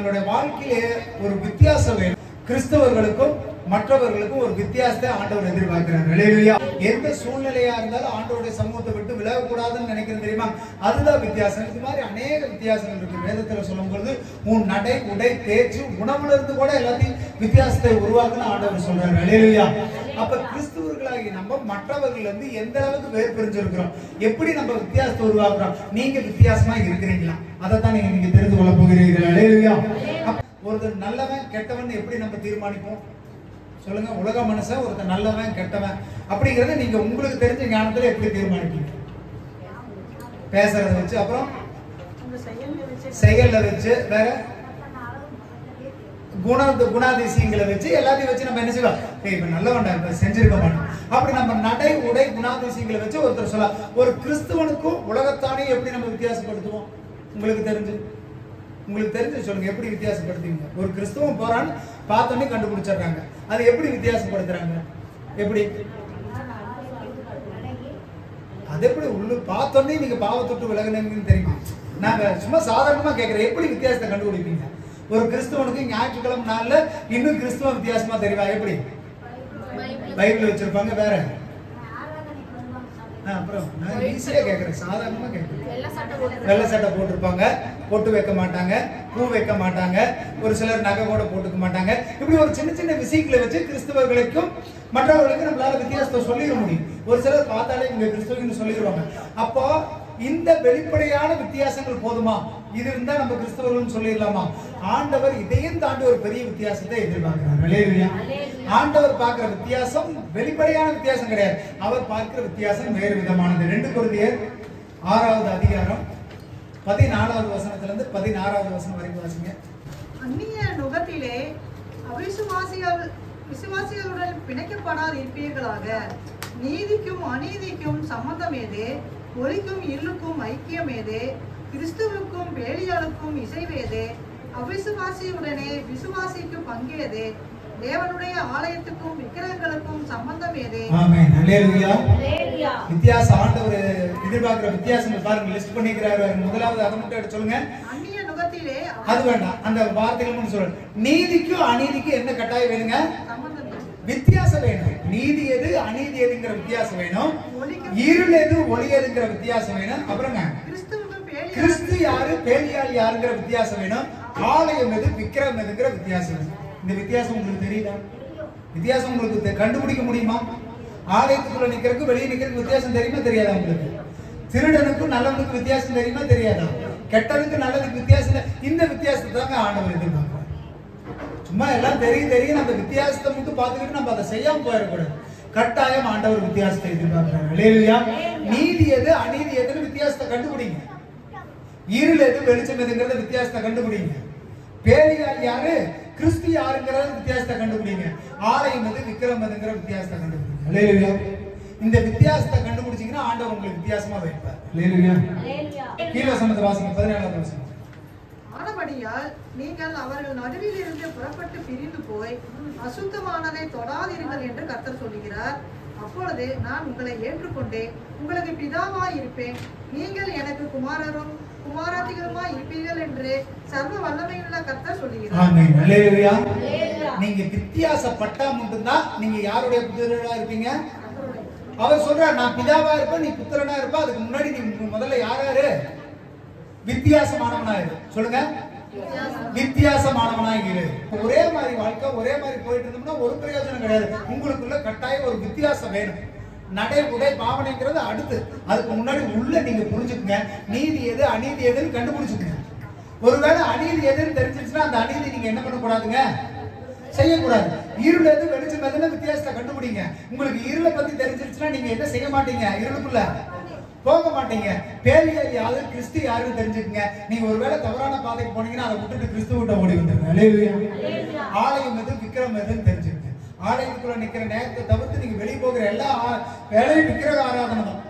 நம்மளுடைய வாழ்க்கையிலே ஒரு வித்தியாசம் வேணும். கிறிஸ்தவர்களுக்கும் மற்றவர்களுக்கும் ஒரு வித்தியாசத்தை ஆண்டவர் எதிர்பார்க்கிறார். ஹல்லேலூயா. எந்த சூழ்நிலையா இருந்தாலும் ஆண்டவருடைய சமூகத்தை விட்டு விலகக்கூடாதுன்னு நினைக்கிறது தெரியுமா? அதுதான் வித்தியாசம். இது மாதிரி அநேக வித்தியாசங்கள் இருக்கு. வேதத்துல சொல்லும் பொழுது உன் நடை, உடை, பேச்சு, உணவுல இருந்து கூட எல்லாத்தையும் வித்தியாசத்தை உருவாக்குன்னு ஆண்டவர் சொல்றாரு. ஹல்லேலூயா. அப்ப கிறிஸ்தவர்களாகி நம்ம மற்றவர்கள் வந்து எந்த அளவுக்கு வேறு பிரிஞ்சிருக்கிறோம், எப்படி நம்ம வித்தியாசத்தை உருவாக்குறோம். நீங்க வித்தியாசமா இருக்கிறீங்களா? அதை தான் நீங்க தெரிந்து கொள்ள போகிறீர்கள். ஹல்லேலூயா. ஒருத்தர் நல்லவன் கெட்டவன் எப்படி நம்ம தீர்மானிப்போம் சொல்லுங்க? உலக மனுஷன் ஒருத்தர் நல்லவன் கெட்டவன் அப்படிங்கறத நீங்க உங்களுக்கு தெரிஞ்ச ஞானத்துல எப்படி தீர்மானிப்பீங்க? பேசுறத வச்சு, அப்புறம் செயல்ல வச்சு, வேற குணாதிசயங்களை வச்சு, எல்லாத்தையும் வச்சு நம்ம என்ன செய்வோம்? இப்ப நல்லவன்டா, இப்ப செஞ்சிருக்க மாட்டோம். அப்படி நம்ம நடை, உடை, குணாதிசயங்களை வச்சு ஒருத்தர் சொல்ல. ஒரு கிறிஸ்துவனுக்கும் உலகத்தானே எப்படி நம்ம வித்தியாசப்படுத்துவோம்? உங்களுக்கு தெரிஞ்சு சொல்லுங்க, எப்படி வித்தியாசப்படுத்துவீங்க? ஒரு கிறிஸ்துவன் போறான்னு பார்த்தோன்னே கண்டுபிடிச்சிடுறாங்க. அது எப்படி வித்தியாசப்படுத்துறாங்க? எப்படி அது எப்படி பார்த்தோன்னே நீங்க பாவத்தொட்டு விலகினீங்கன்னு தெரியுமா? நாங்க சும்மா சாதாரணமா கேட்கிறேன், எப்படி வித்தியாசத்தை கண்டுபிடிப்பீங்க? ஒரு கிறிஸ்துவனுக்கு ஞாயிற்றுக்கிழமை நாள்ல இன்னும் கிறிஸ்துவ வித்தியாசமா தெரியுமா? எப்படி? பைபிள் வச்சிருப்பாங்க. வேற அப்புறம் நான் ஈஸியா கேட்கறேன், சாதாரணமா கேட்கறேன். வெள்ளை சட்டை போட்டிருப்பாங்க, பொட்டு வைக்க மாட்டாங்க, பூ வைக்க மாட்டாங்க, ஒரு சிலர் நகை கூட போட்டுக்க மாட்டாங்க. இப்படி ஒரு சின்ன சின்ன விஷயங்களை வச்சு கிறிஸ்தவர்களுக்கும் மற்றவர்களுக்கும் நம்மளால வித்தியாசத்தை சொல்லிட முடியும். ஒரு சிலர் பார்த்தாலே இவங்க கிறிஸ்தவர்கள் சொல்லிடுவாங்க. அப்போ இந்த வெளிப்படையான வித்தியாசங்கள் போதுமா? இது இருந்தா நம்ம கிறிஸ்தவர்கள் சொல்லிடலாமா? ஆண்டவர் இதையும் தாண்டி ஒரு பெரிய வித்தியாசத்தை எதிர்பார்க்கிறார். ஹல்லேலூயா. ஆண்டவர் பார்க்கிற வித்தியாசம் வெளிப்படையான வித்தியாசம் கிடையாது. அவர் பார்க்கிற வித்தியாசம் வேறு விதமானது. 2 கொரிந்தியர் 6வது அதிகாரம் 14வது வசனத்திலிருந்து 16வது வசனம் வரைக்கும் வாசிங்க. அந்நிய நுகத்திலே விசுவாசிகளுடன் பிணைக்கப்படாது இருப்பீர்களாக. நீதிக்கும் அநீதிக்கும் சம்பந்தம் ஏதே? ஒளிக்கும் இருளுக்கும் ஐக்கியம் ஏதே? கிறிஸ்துவுக்கும் பேலியாளுக்கும் இசைவேதே? அவிசுவாசியுடனே விசுவாசிக்கு பங்கேதே? தேவனுடைய ஆலயத்துக்கும் விக்கிரகங்களுக்கும் சம்பந்தம் ஏதே? ஆமென். ஹல்லேலூயா. வித்தியாசம் ஆண்டவர் எதிர்பார்க்கிற வித்தியாசங்கள் பாருங்க, லிஸ்ட் பண்ணிக்கிறாரு. முதலாவது அதை மட்டும் எடுத்து சொல்லுங்க. அந்நிய நுகத்திலே, அது வேண்டாம், அந்த வார்த்தைகள் மட்டும் சொல்லுங்க. நீதிக்கும் அநீதிக்கும் என்ன கட்டாயம் வேணுங்க? வித்தியாசம் வேணும். நீதி எது, அநீதி எதுங்கிற வித்தியாசம் வேணும். இருள் எது, ஒளி எதுங்கிற வித்தியாசம் வேணும். அப்புறங்க கிறிஸ்து யாரு, பேலியாள் யாருங்கிற வித்தியாசம் வேணும். ஆலயம் எது, விக்கிரம் எதுங்கிற வித்தியாசம் வேணும். இந்த வித்தியாசம் உங்களுக்கு தெரியுதா? வித்தியாசம் உங்களுக்கு கண்டுபிடிக்க முடியுமா? ஆலயத்துக்குள்ள நிக்கிறதுக்கு வெளியே நிக்கிறதுக்கு வித்தியாசம் தெரியுமா தெரியாதா உங்களுக்கு? திருடனுக்கும் நல்லவனுக்கு வித்தியாசம் தெரியுமா தெரியாதா? கெட்டனுக்கு நல்லதுக்கு வித்தியாசம். இந்த வித்தியாசத்தை தாங்க ஆண்டவர் எதிர்பார்க்கிறார். சும்மா எல்லாம் தெரியும் அந்த வித்தியாசத்தை மட்டும் பார்த்துக்கிட்டு நம்ம அதை செய்யாம போயிடக்கூடாது. கட்டாயம் ஆண்டவர் வித்தியாசத்தை எதிர்பார்க்கிறார். ஹல்லேலூயா. நீதி எது, அநீதி எதுன்னு வித்தியாசத்தை கண்டுபிடிங்க. இருள் எது, வெளிச்சம் எதுங்கிறத வித்தியாசத்தை கண்டுபிடிங்க. பேலியாள் யாரு, கிறிஸ்து யாருங்கிற வித்தியாசத்தை கண்டுபிடிங்க. ஆலயம் எது, விக்கிரம் எதுங்கிற வித்தியாசத்தை கண்டுபிடிங்க. ஹல்லேலூயா. இந்த வித்தியாசத்தை கண்டுபிடிச்சீங்கன்னா ஆண்டவர் உங்களுக்கு வித்தியாசமா வைப்பார். ஹல்லேலூயா. கீழ வசனத்தை வாசிங்க, 17வது வசனம். ஆனபடியால் நீங்கள் அவர்கள் நடுவில் இருந்து புறப்பட்டு பிரிந்து போய் அசுத்தமானதை தொடாதீர்கள் என்று கர்த்தர் சொல்லுகிறார். அப்பொழுது நான் உங்களை ஏற்றுக்கொண்டே உங்களுக்கு பிதாவாய் இருப்பேன், நீங்கள் எனக்கு குமாரரும் குமாரத்திகளுமாய் இருப்பீர்கள் என்று சர்வ வல்லமையுள்ள கர்த்தர் சொல்லுகிறார். ஆமென். ஹல்லேலூயா. நீங்க வித்தியாசப்பட்டா மட்டும்தான் நீங்க யாருடைய புத்திரரா இருப்பீங்க? அவர் சொல்றார், நான் பிதாவா இருப்பேன், நீ புத்திரனா இருப்ப. அதுக்கு முன்னாடி நீ முதல்ல யாராரு? வித்தியாசமானவனா இரு. சொல்லுங்க, வித்தியாசமானவனா இரு. ஒரே மாதிரி வாழ்க்கை, ஒரே மாதிரி போயிட்டு இருந்தோம்னா ஒரு பிரயோஜனம் கிடையாது. உங்களுக்குள்ள கட்டாயம் ஒரு வித்தியாசம் வேணும். நடை, உடை, பாவனைங்கிறது அடுத்து. அதுக்கு முன்னாடி உள்ள நீங்க புரிஞ்சுக்குங்க, நீதி எது, அநீதி எதுன்னு கண்டுபிடிச்சுக்குங்க. ஒருவேளை அநீதி எதுன்னு தெரிஞ்சிருச்சுன்னா அந்த அநீதி நீங்க என்ன பண்ணக்கூடாதுங்க? செய்யக்கூடாது. இருள் எது, வெளிச்சம் எதுன்னு வித்தியாசத்தை கண்டுபிடிங்க. உங்களுக்கு இருளை பத்தி தெரிஞ்சிருச்சுன்னா நீங்க என்ன செய்ய மாட்டீங்க? இருளுக்குள்ள போக மாட்டீங்க. பேலியாள் யாரு, கிறிஸ்து யாருன்னு தெரிஞ்சுக்குங்க. நீங்க ஒருவேளை தவறான பாதைக்கு போனீங்கன்னா அதை விட்டுட்டு கிறிஸ்துவிட்ட ஓடி வந்துருங்க. ஹல்லேலூயா. ஆலயம் எது, விக்கிரம் எதுன்னு தெரிஞ்சுக்குங்க. ஆலயத்துக்குள்ள நிக்கிற நேரத்தை தவிர்த்து நீங்க வெளியே போகிற எல்லா வேலையும் விக்கிரக ஆராதனை தான்.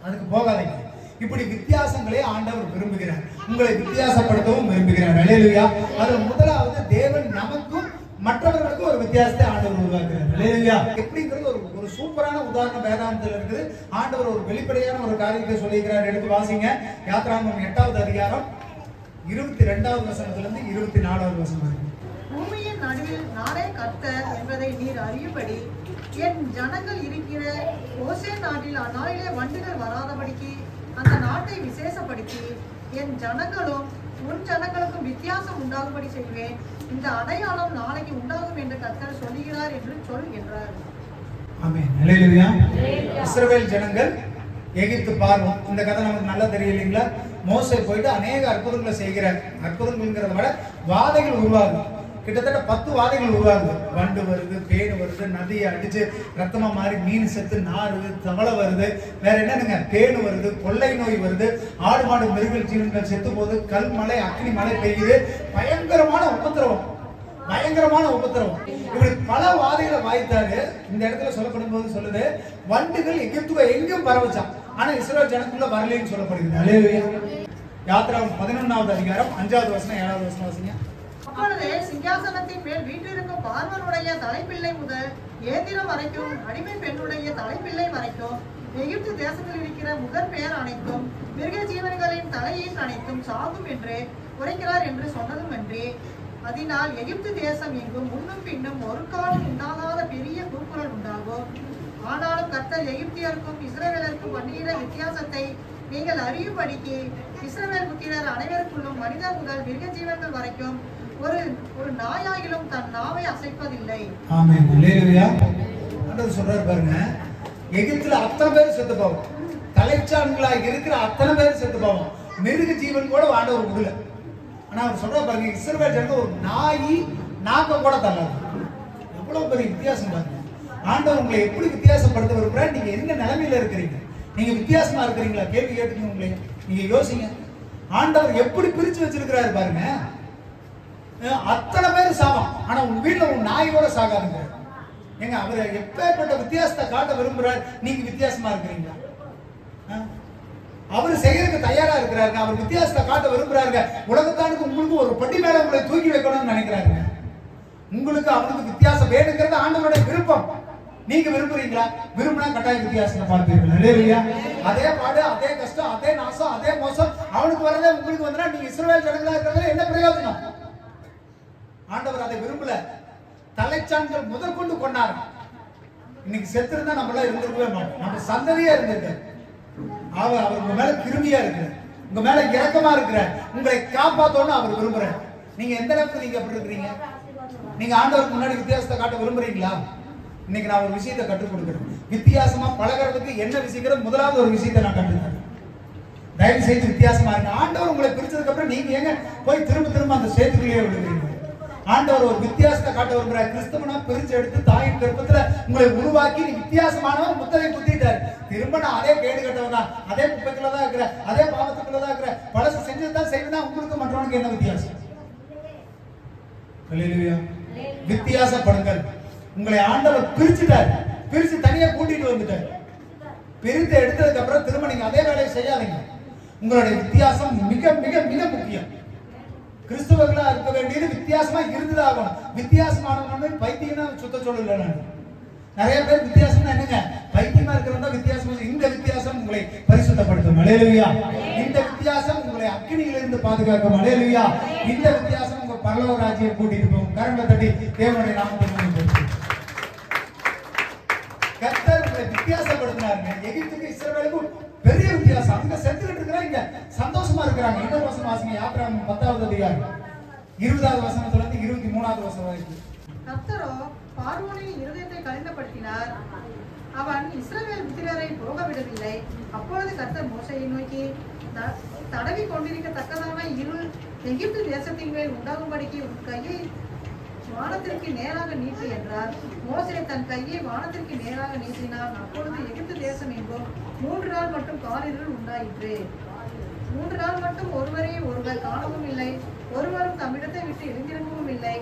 அதுக்கு போகாதீங்க. இப்படி வித்தியாசங்களே ஆண்டவர் விரும்புகிறார். உங்களை வித்தியாசப்படுத்தவும் விரும்புகிறார். ஹல்லேலூயா. அதுல முதலாவது தேவன் நமக்கும் மற்றவர்களுக்கும் ஒரு வித்தியாசத்தை ஆண்டவர் உருவாக்குறார். ஹல்லேலூயா. எப்படிங்கிறது ஒரு சூப்பரான உதாரணம் வேதாந்தத்தில் இருக்குது. ஆண்டவர் ஒரு வெளிப்படையான ஒரு காரியத்தை சொல்லியிருக்கிறார். எடுத்து வாசிங்க. யாத்ராகமம் 8வது அதிகாரம் 22வது வசனத்துல இருந்து 24வது வசனம் வரைக்கும். பூமியின் நடுவில் நானே கர்த்தர் என்பதை நீர் அறியும்படி என் ஜனங்கள் இருக்கிற ஓசேன் நாட்டில் அந்நாளிலே வண்டுகள் வராதபடிக்கு அந்த நாட்டை விசேஷப்படுத்தி என் ஜனங்களும் உன் ஜனங்களுக்கும் வித்தியாசம் உண்டாகும்படி செய்வேன். இந்த அடையாளம் நாளைக்கு உண்டாகும் என்று கர்த்தர் சொல்லுகிறார் என்று சொல் என்றார். ஆமென். ஹல்லேலூயா. இஸ்ரவேல் ஜனங்கள் எகிப்து பார்வோம், இந்த கதை நமக்கு நல்லா தெரியும் இல்லைங்களா? மோசே போயிட்டு அநேக அற்புதங்களை செய்கிறார். அற்புதங்கள்ங்கிறத விட வாதைகள் உருவாகுது. கிட்டத்தட்ட 10 வாதைகள் உருவாகுது. வண்டு வருது, பேன் வருது, நதியை அடிச்சு ரத்தமா மாறி மீன் செத்து நாறுது, தவளை வருது, வேற என்னனுங்க, பேன் வருது, கொள்ளை நோய் வருது, ஆடு மாடு மிருகங்கள் ஜீவன்கள் செத்து போகுது, கல் மழை அக்னி மழை பெய்யுது, பயங்கரமான உபத்திரவம், பயங்கரமான உபத்திரவம். இப்படி பல வாதைகளை வாய்த்தாரு. இந்த இடத்துல சொல்லப்படும் போது சொல்லுது, வண்டுகள் எகிப்துவை எங்கும் பரவச்சான், ஆனா இஸ்ரவேல் ஜனக்குள்ள வரலைன்னு சொல்லப்படுகிறது. ஹல்லேலூயா. யாத்திராகமம் 11வது அதிகாரம் 5வது வசனம் 7வது வசனம் வாசிங்க. அப்பொழுது சிங்காசனத்தின் மேல் வீற்றிருக்கும் பார்வனுடைய தலைப்பிள்ளை முதல் ஏந்திரம் வரைக்கும் அடிமை பெண்ணுடைய தலைப்பிள்ளை வரைக்கும் எகிப்து தேசத்தில் இருக்கிற முதற் பெயர் அனைத்தும் மிருக ஜீவன்களின் தலையின் அனைத்தும் சாகும் என்று உரைக்கிறார் என்று சொன்னதும் அன்றி, அதனால் எகிப்து தேசம் எங்கும் முன்னும் பின்னும் ஒரு காலம் உண்டாகாத பெரிய கூக்குரல் உண்டாகும். ஆனாலும் கர்த்தர் எகிப்தியருக்கும் இஸ்ரவேலருக்கும் பண்ணின வித்தியாசத்தை நீங்கள் அறியும்படிக்கு இஸ்ரவேல் புத்திரர் அனைவருக்குள்ளும் மனிதர் முதல் மிருக ஜீவன்கள் வரைக்கும் ஒரு நாயாயிலும் தன் நாவை அசைப்பதில்லை. ஆமென். ஹல்லேலூயா. ஆண்டவர் சொல்றாரு பாருங்க, எகிப்துல அத்தனை பேர் செத்து போவோம், தலைச்சான்களா இருக்கிற அத்தனை பேர் செத்து போவோம், மிருக ஜீவன் கூட ஆண்டவர் விடல. ஆனா அவர் சொல்ற பாருங்க, இஸ்ரவேல் ஜனங்க ஒரு நாய் நாக்க கூட தள்ளாது. எவ்வளவு பெரிய வித்தியாசம் பாருங்க. ஆண்டவர் உங்களை எப்படி வித்தியாசப்படுத்த விரும்புறாரு? நீங்க என்ன நிலைமையில இருக்கிறீங்க? நீங்க வித்தியாசமா இருக்கிறீங்களா? கேள்வி கேட்டுக்கணும். உங்களை நீங்க யோசிங்க. ஆண்டவர் எப்படி பிரிச்சு வச்சிருக்கிறாரு பாருங்க. அத்தனை பேர் சாவான், ஆனா உங்க வீட்டுல உங்க நாயோட சாகாதுங்க. ஏங்க, அவரை எப்பேற்பட்ட வித்தியாசத்தை காட்ட விரும்புறாரு? நீங்க வித்தியாசமா இருக்கிறீங்களா? அவரு செய்யறதுக்கு தயாரா இருக்கிறாருங்க. அவர் வித்தியாசத்தை காட்ட விரும்புறாருங்க. உலகத்தானுக்கு உங்களுக்கு ஒரு பட்டி மேல உங்களை தூக்கி வைக்கணும்னு நினைக்கிறாருங்க. உங்களுக்கு அவருக்கு வித்தியாசம் வேணுங்கிறது ஆண்டவருடைய விருப்பம். நீங்க விரும்புறீங்களா? விரும்பினா கட்டாய வித்தியாசத்தை பார்ப்பீர்கள். ஹல்லேலூயா. அதே பாடு, அதே கஷ்டம், அதே நாசம், அதே மோசம் அவனுக்கு வரதே உங்களுக்கு வந்தா நீங்க இஸ்ரவேல் ஜனங்களா இருக்கிறதுல என்ன பிரயோஜனம்? ஆண்டவர் அதை விரும்பல. தலைச்சான்கள் முதற்கொண்டு கொண்டார். இன்னைக்கு செத்து இருந்தா நம்மள இருந்திருக்கவே மாட்டோம். நம்ம சந்ததியா இருந்திருக்க. அவர் உங்க மேல கிருமியா இருக்கு, உங்க மேல இரக்கமா இருக்கிற, உங்களை காப்பாத்தோன்னு அவர் விரும்புறார். நீங்க எந்த அளவுக்கு நீங்க எப்படி இருக்கிறீங்க? நீங்க ஆண்டவருக்கு முன்னாடி வித்தியாசத்தை காட்ட விரும்புறீங்களா? இன்னைக்கு நான் ஒரு விஷயத்தை கற்றுக் கொடுக்கிறேன். வித்தியாசமா பழகிறதுக்கு என்ன விஷயங்கிறது முதலாவது ஒரு விஷயத்தை நான் கற்றுக்கிறேன். தயவு செய்து வித்தியாசமா இருக்கு. ஆண்டவர் உங்களை பிரிச்சதுக்கு அப்புறம் நீங்க எங்க போய் திரும்ப அந்த சேத்துக்குள்ளேயே விழுகிறீங்க? ஆண்டவர் ஒரு வித்தியாசத்தை காட்ட விரும்புறார். கிறிஸ்தவனா பிரிச்சு எடுத்து தாயின் கர்ப்பத்துல உங்களை உருவாக்கி நீ வித்தியாசமானவன் முத்திரை குத்திட்டாரு. திரும்ப நான் அதே கேடு கட்டவன் தான், அதே குப்பைக்குள்ளதான் இருக்கிற, அதே பாவத்துக்குள்ளதான் இருக்கிற, பழசு செஞ்சதுதான் செய்வதா. உங்களுக்கு மற்றவனுக்கு என்ன வித்தியாசம்? ஹல்லேலூயா. வித்தியாசப்படுங்கள். உங்களை ஆண்டவர் பிரிச்சுட்டார், பிரிச்சு தனியா கூட்டிட்டு வந்துட்டார். பிரித்து எடுத்ததுக்கு அப்புறம் திரும்ப நீங்க அதே வேலையை செய்யாதீங்க. உங்களுடைய வித்தியாசம் மிக மிக மிக முக்கியம். கிறிஸ்தவர்களா இருக்க வேண்டியது வித்தியாசமா இருந்ததாகணும். வித்தியாசமானவங்க பைத்தியம்னா சுத்த சொல்லல. நிறைய பேர் வித்தியாசம்னா என்னங்க, பைத்தியமா இருக்கிறவங்க வித்தியாசம். இந்த வித்தியாசம் உங்களை பரிசுத்தப்படுத்தும். ஹல்லேலூயா. இந்த வித்தியாசம் உங்களை அக்கினியிலிருந்து பாதுகாக்கும். ஹல்லேலூயா. இந்த வித்தியாசம் உங்க பரலோக ராஜ்யம் கூட்டிட்டு போகும். கரங்களை தட்டி தேவனுடைய நாமத்தை கர்த்தர் உங்களை வித்தியாசப்படுத்தினாருங்க. எகிப்துக்கு இஸ்ரவேலுக்கும் பெரிய வித்தியாசம். அங்க செத்துக்கிட்டு இருக்கிறாங்க, இங்க சந்தோஷமா இருக்கிறாங்க. இன்னொரு வசனம் வாசிங்க. யாத்திராகமம் 10வது அதிகாரம் 20வது வசனத்துல இருந்து 23வது வசனம் வரைக்கும். கர்த்தரோ பார்வோனின் இருதயத்தை கடினப்படுத்தினார், அவன் இஸ்ரவேல் புத்திரரை போக விடவில்லை. அப்பொழுது கர்த்தர் மோசேயை நோக்கி, தடவி கொண்டிருக்கத்தக்கதான இருள் எகிப்து தேசத்தின் மேல் உண்டாகும்படிக்கு உன் கையை வானத்திற்கு நேராக நீட்டு என்றார். மோசே தன் கையை வானத்திற்கு நேராக நீட்டினான். அப்பொழுது எகிப்து தேசம் எங்கும் 3 நாள் மட்டும் காரிருள் உண்டாயிற்று. 3 நாள் மட்டும் ஒருவர் காணவும் இல்லை, ஒருவரும் தம்மிடத்தை விட்டு எழுந்திருக்கவும் இல்லை.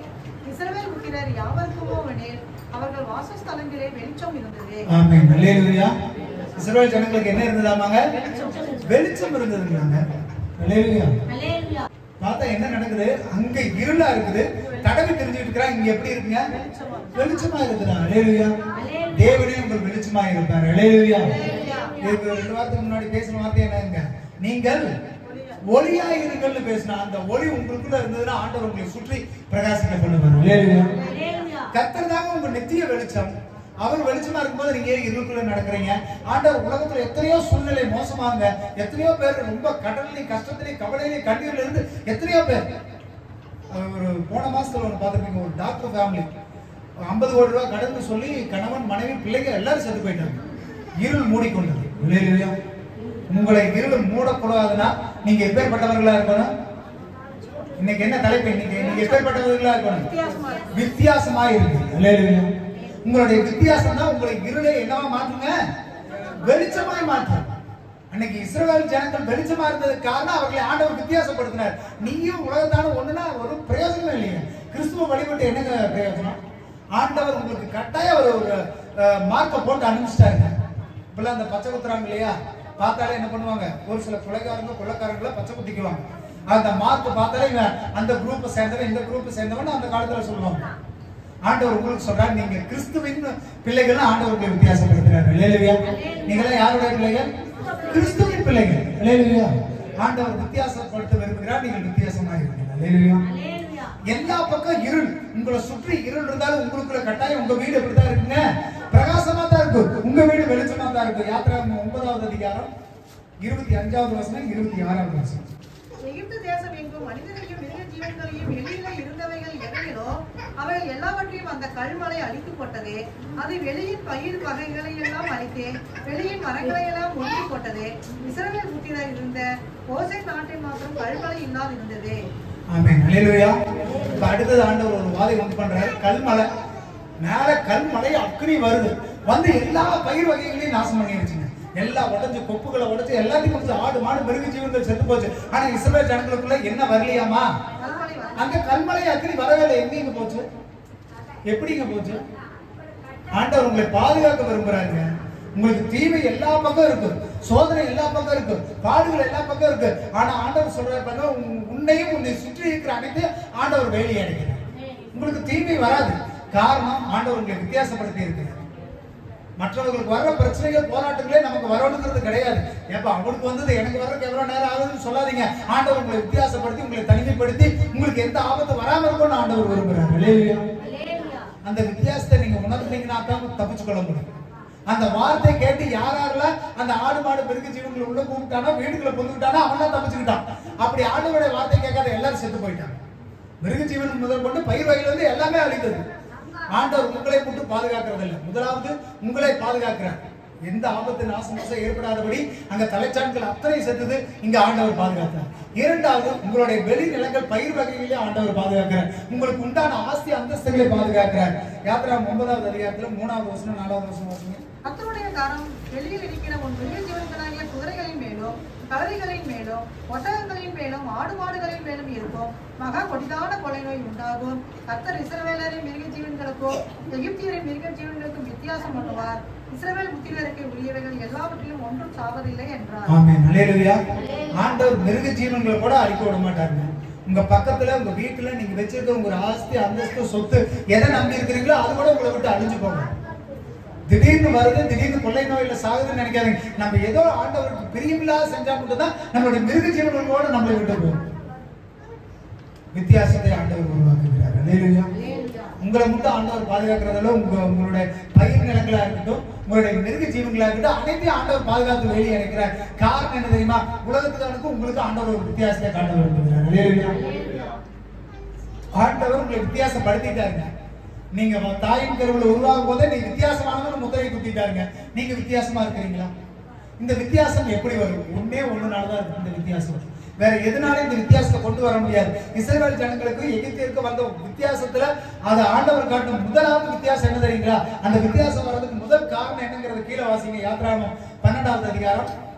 இஸ்ரவேல் புத்திரர் யாவருக்குமோ எனில் அவர்கள் வாசஸ்தலங்களிலே வெளிச்சம் இருந்தது. ஆமென். ஹல்லேலூயா. இஸ்ரவேல் ஜனங்களுக்கு என்ன இருந்ததாமாங்க? வெளிச்சம் இருந்ததுங்க. ஹல்லேலூயா. ஹல்லேலூயா. பார்த்தா என்ன நடக்குது? அங்க இருளா இருக்குது, தடவி தெரிஞ்சுட்டு இருக்கிறாங்க. இங்க எப்படி இருக்குங்க? வெளிச்சமா இருக்குதா? ஹல்லேலூயா. தேவனே உங்கள் வெளிச்சமா இருப்பார். ஹல்லேலூயா. இதுக்கு 2 வாரத்துக்கு முன்னாடி பேசின வார்த்தை என்னங்க? நீங்கள் ஒளியா இருங்கள்னு பேசினா அந்த ஒளி உங்களுக்குள்ள இருந்ததுன்னா ஆண்டவர் உங்களை சுற்றி பிரகாசிக்க பண்ணுவார். கர்த்தர் தாங்க உங்க நித்திய வெளிச்சம். அவர் வெளிச்சமா இருக்கும்போது நீங்க இருளுக்குள்ள நடக்கிறீங்க. ஆண்டவர் உலகத்துல எத்தனையோ சூழ்நிலை மோசமாங்க, எத்தனையோ பேர் ரொம்ப கடல்லையும் கஷ்டத்திலையும் கவலையிலையும் கண்ணீர்ல இருந்து எத்தனையோ பேர். ஒரு போன மாசத்துல ஒன்று பார்த்துருப்பீங்க, ஒரு டாக்டர் ஃபேமிலி 50 கோடி ரூபாய் கடன் சொல்லி கணவன் மனைவி பிள்ளைங்க எல்லாரும் செத்து போயிட்டாங்க. இருள் மூடிக்கொண்டது. உங்களை இருள் மூடக்கூடாதுன்னா நீங்க எப்பேற்பட்டவர்களா இருக்கணும்? இன்னைக்கு என்ன தலைப்பு? நீங்க எப்பேற்பட்டவர்களா இருக்கணும்? வித்தியாசமா இருக்கு. உங்களுடைய வித்தியாசம் தான் உங்களை இருளை என்னவா மாற்றுங்க? வெளிச்சமாய் மாற்றும். அன்னைக்கு இஸ்ரவேல் ஜனங்கள் வெளிச்சமா இருந்ததுக்கு காரணம் அவர்களை ஆண்டவர் வித்தியாசப்படுத்தினார். நீயும் உலகத்தான ஒண்ணுனா ஒரு பிரயோஜனம் இல்லையா? கிறிஸ்துவ வழிபட்டு என்னங்க பிரயோஜனம்? ஆண்டவர் உங்களுக்கு கட்டாயம் ஒரு மார்க்கை போட்டு அனுப்பிச்சிட்டாருங்க. இப்பெல்லாம் அந்த பச்சை குத்துறாங்க இல்லையா, பார்த்தாலே என்ன பண்ணுவாங்க, ஒரு சில கொள்ளைக்காரங்களை பச்சை குத்திக்குவாங்க. அந்த மார்க் பார்த்தாலே அந்த குரூப்பை சேர்ந்தவன் இந்த குரூப்பை சேர்ந்தவன் அந்த காலத்துல சொல்லுவாங்க. ஆண்டவர் உங்களுக்கு சொல்றாரு, நீங்க கிறிஸ்துவின் பிள்ளைகள். ஆண்டவருக்கு வித்தியாசப்படுத்துறாரு. அல்லேலூயா. நீங்களாம் யாருடைய பிள்ளைகள்? கிறிஸ்துவின் பிள்ளைகள். ஆண்டவர் வித்தியாசப்படுத்த விரும்புகிறார். நீங்கள் வித்தியாசமா இருக்கீங்க. அல்லேலூயா. எல்லா பக்கம் இருள், உங்களை சுற்றி இருள் இருந்தாலும் உங்களுக்குள்ள கட்டாயம் உங்க வீடு எப்படிதான் இருக்குங்க? பிரகாசமா தான் இருக்கும். உங்க வீடு வெளிச்சமா தான் இருக்கும். யாத்திராகமம் 9வது அதிகாரம் 25வது வசனம் 26வது வசனம். எகிப்து தேசம் எங்கும் மனிதரையும் மிருக ஜீவன்களையும் வெளியில இருந்தவைகள் எவைகளோ அவைகள் எல்லாவற்றையும் அந்த கல்மலை அழித்து போட்டது. அது வெளியின் பயிர் வகைகளை எல்லாம் அழித்து வெளியின் மரங்களை எல்லாம் ஒட்டி போட்டது. இஸ்ரவேல் புத்திரர் இருந்த கோசேன் நாட்டில் மாத்திரம் கல்மலை இல்லாது இருந்தது. ஆமென். அல்லேலூயா. இப்ப அடுத்தது ஆண்டவர் ஒரு வாதை வந்து பண்றாரு. கல்மலை மேல கல்மலை அக்னி வருது, வந்து எல்லா பயிர் வகைகளையும் நாசம் பண்ணிடுச்சுங்க. எல்லா உடஞ்சு கொப்புகளை உடைச்சு எல்லாத்தையும் கொடுத்து ஆடு மாடு மிருக ஜீவன்கள் செத்து போச்சு. ஆனா இஸ்ரவேல் ஜனங்களுக்குள்ள என்ன வரலையாமா? அந்த கல்மலை அக்னி வரவே இல்லை. எங்க போச்சு? எப்படிங்க போச்சு? ஆண்டவர் உங்களை பாதுகாக்க விரும்புறாங்க. உங்களுக்கு தீமை எல்லா பக்கம் இருக்கு, சோதனை எல்லா பக்கம் இருக்கு, பாடுகள் எல்லா பக்கம் இருக்கு. ஆனா ஆண்டவர் சொல்றாரு, உன்னையும் உன்னை சுற்றி இருக்கிற அனைத்து ஆண்டவர் வேலையை அடைக்கிறார். உங்களுக்கு தீமை வராது. காரணம் ஆண்டவர் உங்களை வித்தியாசப்படுத்தி இருக்கிறார். மற்றவர்களுக்கு வர்ற பிரச்சனைகள் போராட்டங்களே நமக்கு வரணுங்கிறது கிடையாது. ஏப்ப அவனுக்கு வந்தது எனக்கு வர்றதுக்கு எவ்வளவு நேரம் ஆகுதுன்னு சொல்லாதீங்க. ஆண்டவர் உங்களை வித்தியாசப்படுத்தி உங்களை தனிமைப்படுத்தி உங்களுக்கு எந்த ஆபத்து வராம இருக்கும்னு ஆண்டவர் விரும்புறாரு. அந்த வித்தியாசத்தை நீங்க உணர்ந்தீங்கன்னா தான் தப்பிச்சுக்கொள்ள முடியும். அந்த வார்த்தை கேட்டு யாரெல்லாம் அந்த ஆடு மாடு மிருக ஜீவன்களை உள்ள கூப்பிட்டானோ வீடுகளை பொந்துக்கிட்டானோ அவன் தப்பிச்சுக்கிட்டான். அப்படி ஆண்டவருடைய வார்த்தை கேட்காத எல்லாரும் செத்து போயிட்டாங்க. மிருக ஜீவன் முதல் கொண்டு பயிர் வகையில் வந்து எல்லாமே அழித்தது. ஆண்டவர் உங்களை போட்டு பாதுகாக்கிறது இல்லை. முதலாவது உங்களை பாதுகாக்கிறார். எந்த ஆபத்து நாசம் ஏற்படாதபடி அங்க தலைச்சான்கள் அத்தனை செத்தது, இங்க ஆண்டவர் பாதுகாக்கிறார். இரண்டாவது, உங்களுடைய வெளி நிலங்கள் பயிர் வகைகளிலே ஆண்டவர் பாதுகாக்கிறார். உங்களுக்கு உண்டான ஆஸ்தி அந்தஸ்துகளை பாதுகாக்கிறார். யாத்திராகமம் 9வது அதிகாரத்துல 3வது வசனம் 4வது வசனம் வாசிங்க. கர்த்தருடைய கரம் வெளியில் இருக்கிற உன் மிருக ஜீவன்களாகிய குதிரைகளின் மேலும் கழுதைகளின் மேலும் ஒட்டகங்களின் மேலும் ஆடு மாடுகளின் மேலும் இருக்கும். மகா கொடிதான கொலை நோய் உண்டாகும். கர்த்தர் இஸ்ரவேலரின் மிருக ஜீவன்களுக்கும் எகிப்தியரின் மிருக ஜீவன்களுக்கும் வித்தியாசம் பண்ணுவார். இஸ்ரவேல் புத்திரருக்கு உரியவைகள் எல்லாவற்றிலும் ஒன்றும் சாவதில்லை என்றார். ஆமென். அல்லேலூயா. ஆண்டவர் மிருக ஜீவன்களை கூட அழிக்க விட மாட்டாருங்க. உங்க பக்கத்துல உங்க வீட்டுல நீங்க வச்சிருக்க உங்க ஆஸ்தி அந்தஸ்து சொத்து எதை நம்பி இருக்கிறீங்களோ அது கூட உங்களை விட்டு அழிஞ்சு போகும். திடீர்னு வருது, திடீர்னு கொள்ளை நோயில சாகுதுன்னு நினைக்காதீங்க. நம்ம ஏதோ ஆண்டவருக்கு பிரியமில்லாத செஞ்சா மட்டும்தான் நம்மளுடைய மிருக ஜீவனோட நம்மளை விட்டு போகும். வித்தியாசத்தை ஆண்டவர் உருவாக்குகிறார். அல்லேலூயா. உங்களை மட்டும் ஆண்டவர் பாதுகாக்கிறதால உங்களுடைய பயிர் நிலங்களா இருக்கட்டும், உங்களுடைய மிருக ஜீவங்களா இருக்கட்டும், அனைத்தையும் ஆண்டவர் பாதுகாத்து வெளியே அடைக்கிறார். காரணம் என்ன தெரியுமா? உலகத்துக்கானுக்கும் உங்களுக்கு ஆண்டவர் ஒரு வித்தியாசத்தை காட்ட விரும்புகிறார். அல்லேலூயா. ஆண்டவர் உங்களை வித்தியாசப்படுத்திட்டாருங்க. நீங்க தாயின் கருவுல உருவாகும் போதே நீங்க வித்தியாசமானவங்க முத்திரை குத்திட்டாருங்க. நீங்க வித்தியாசமா இருக்கிறீங்களா? இந்த வித்தியாசம் எப்படி வரும்? ஒன்னே ஒண்ணுனாலதான் இருக்கு இந்த வித்தியாசம். வேற எதனால இந்த வித்தியாசத்தை கொண்டு வர முடியாது. இஸ்ரவேல் ஜனங்களுக்கு எகிப்திற்கு வந்த வித்தியாசத்துல அது ஆண்டவர் காட்டும் முதலாவது வித்தியாசம் என்ன தெரியுங்களா? அந்த வித்தியாசம் வர்றதுக்கு முதல் காரணம் என்னங்கிறது கீழே வாசிங்க. யாத்திராகமம் 12வது அதிகாரம்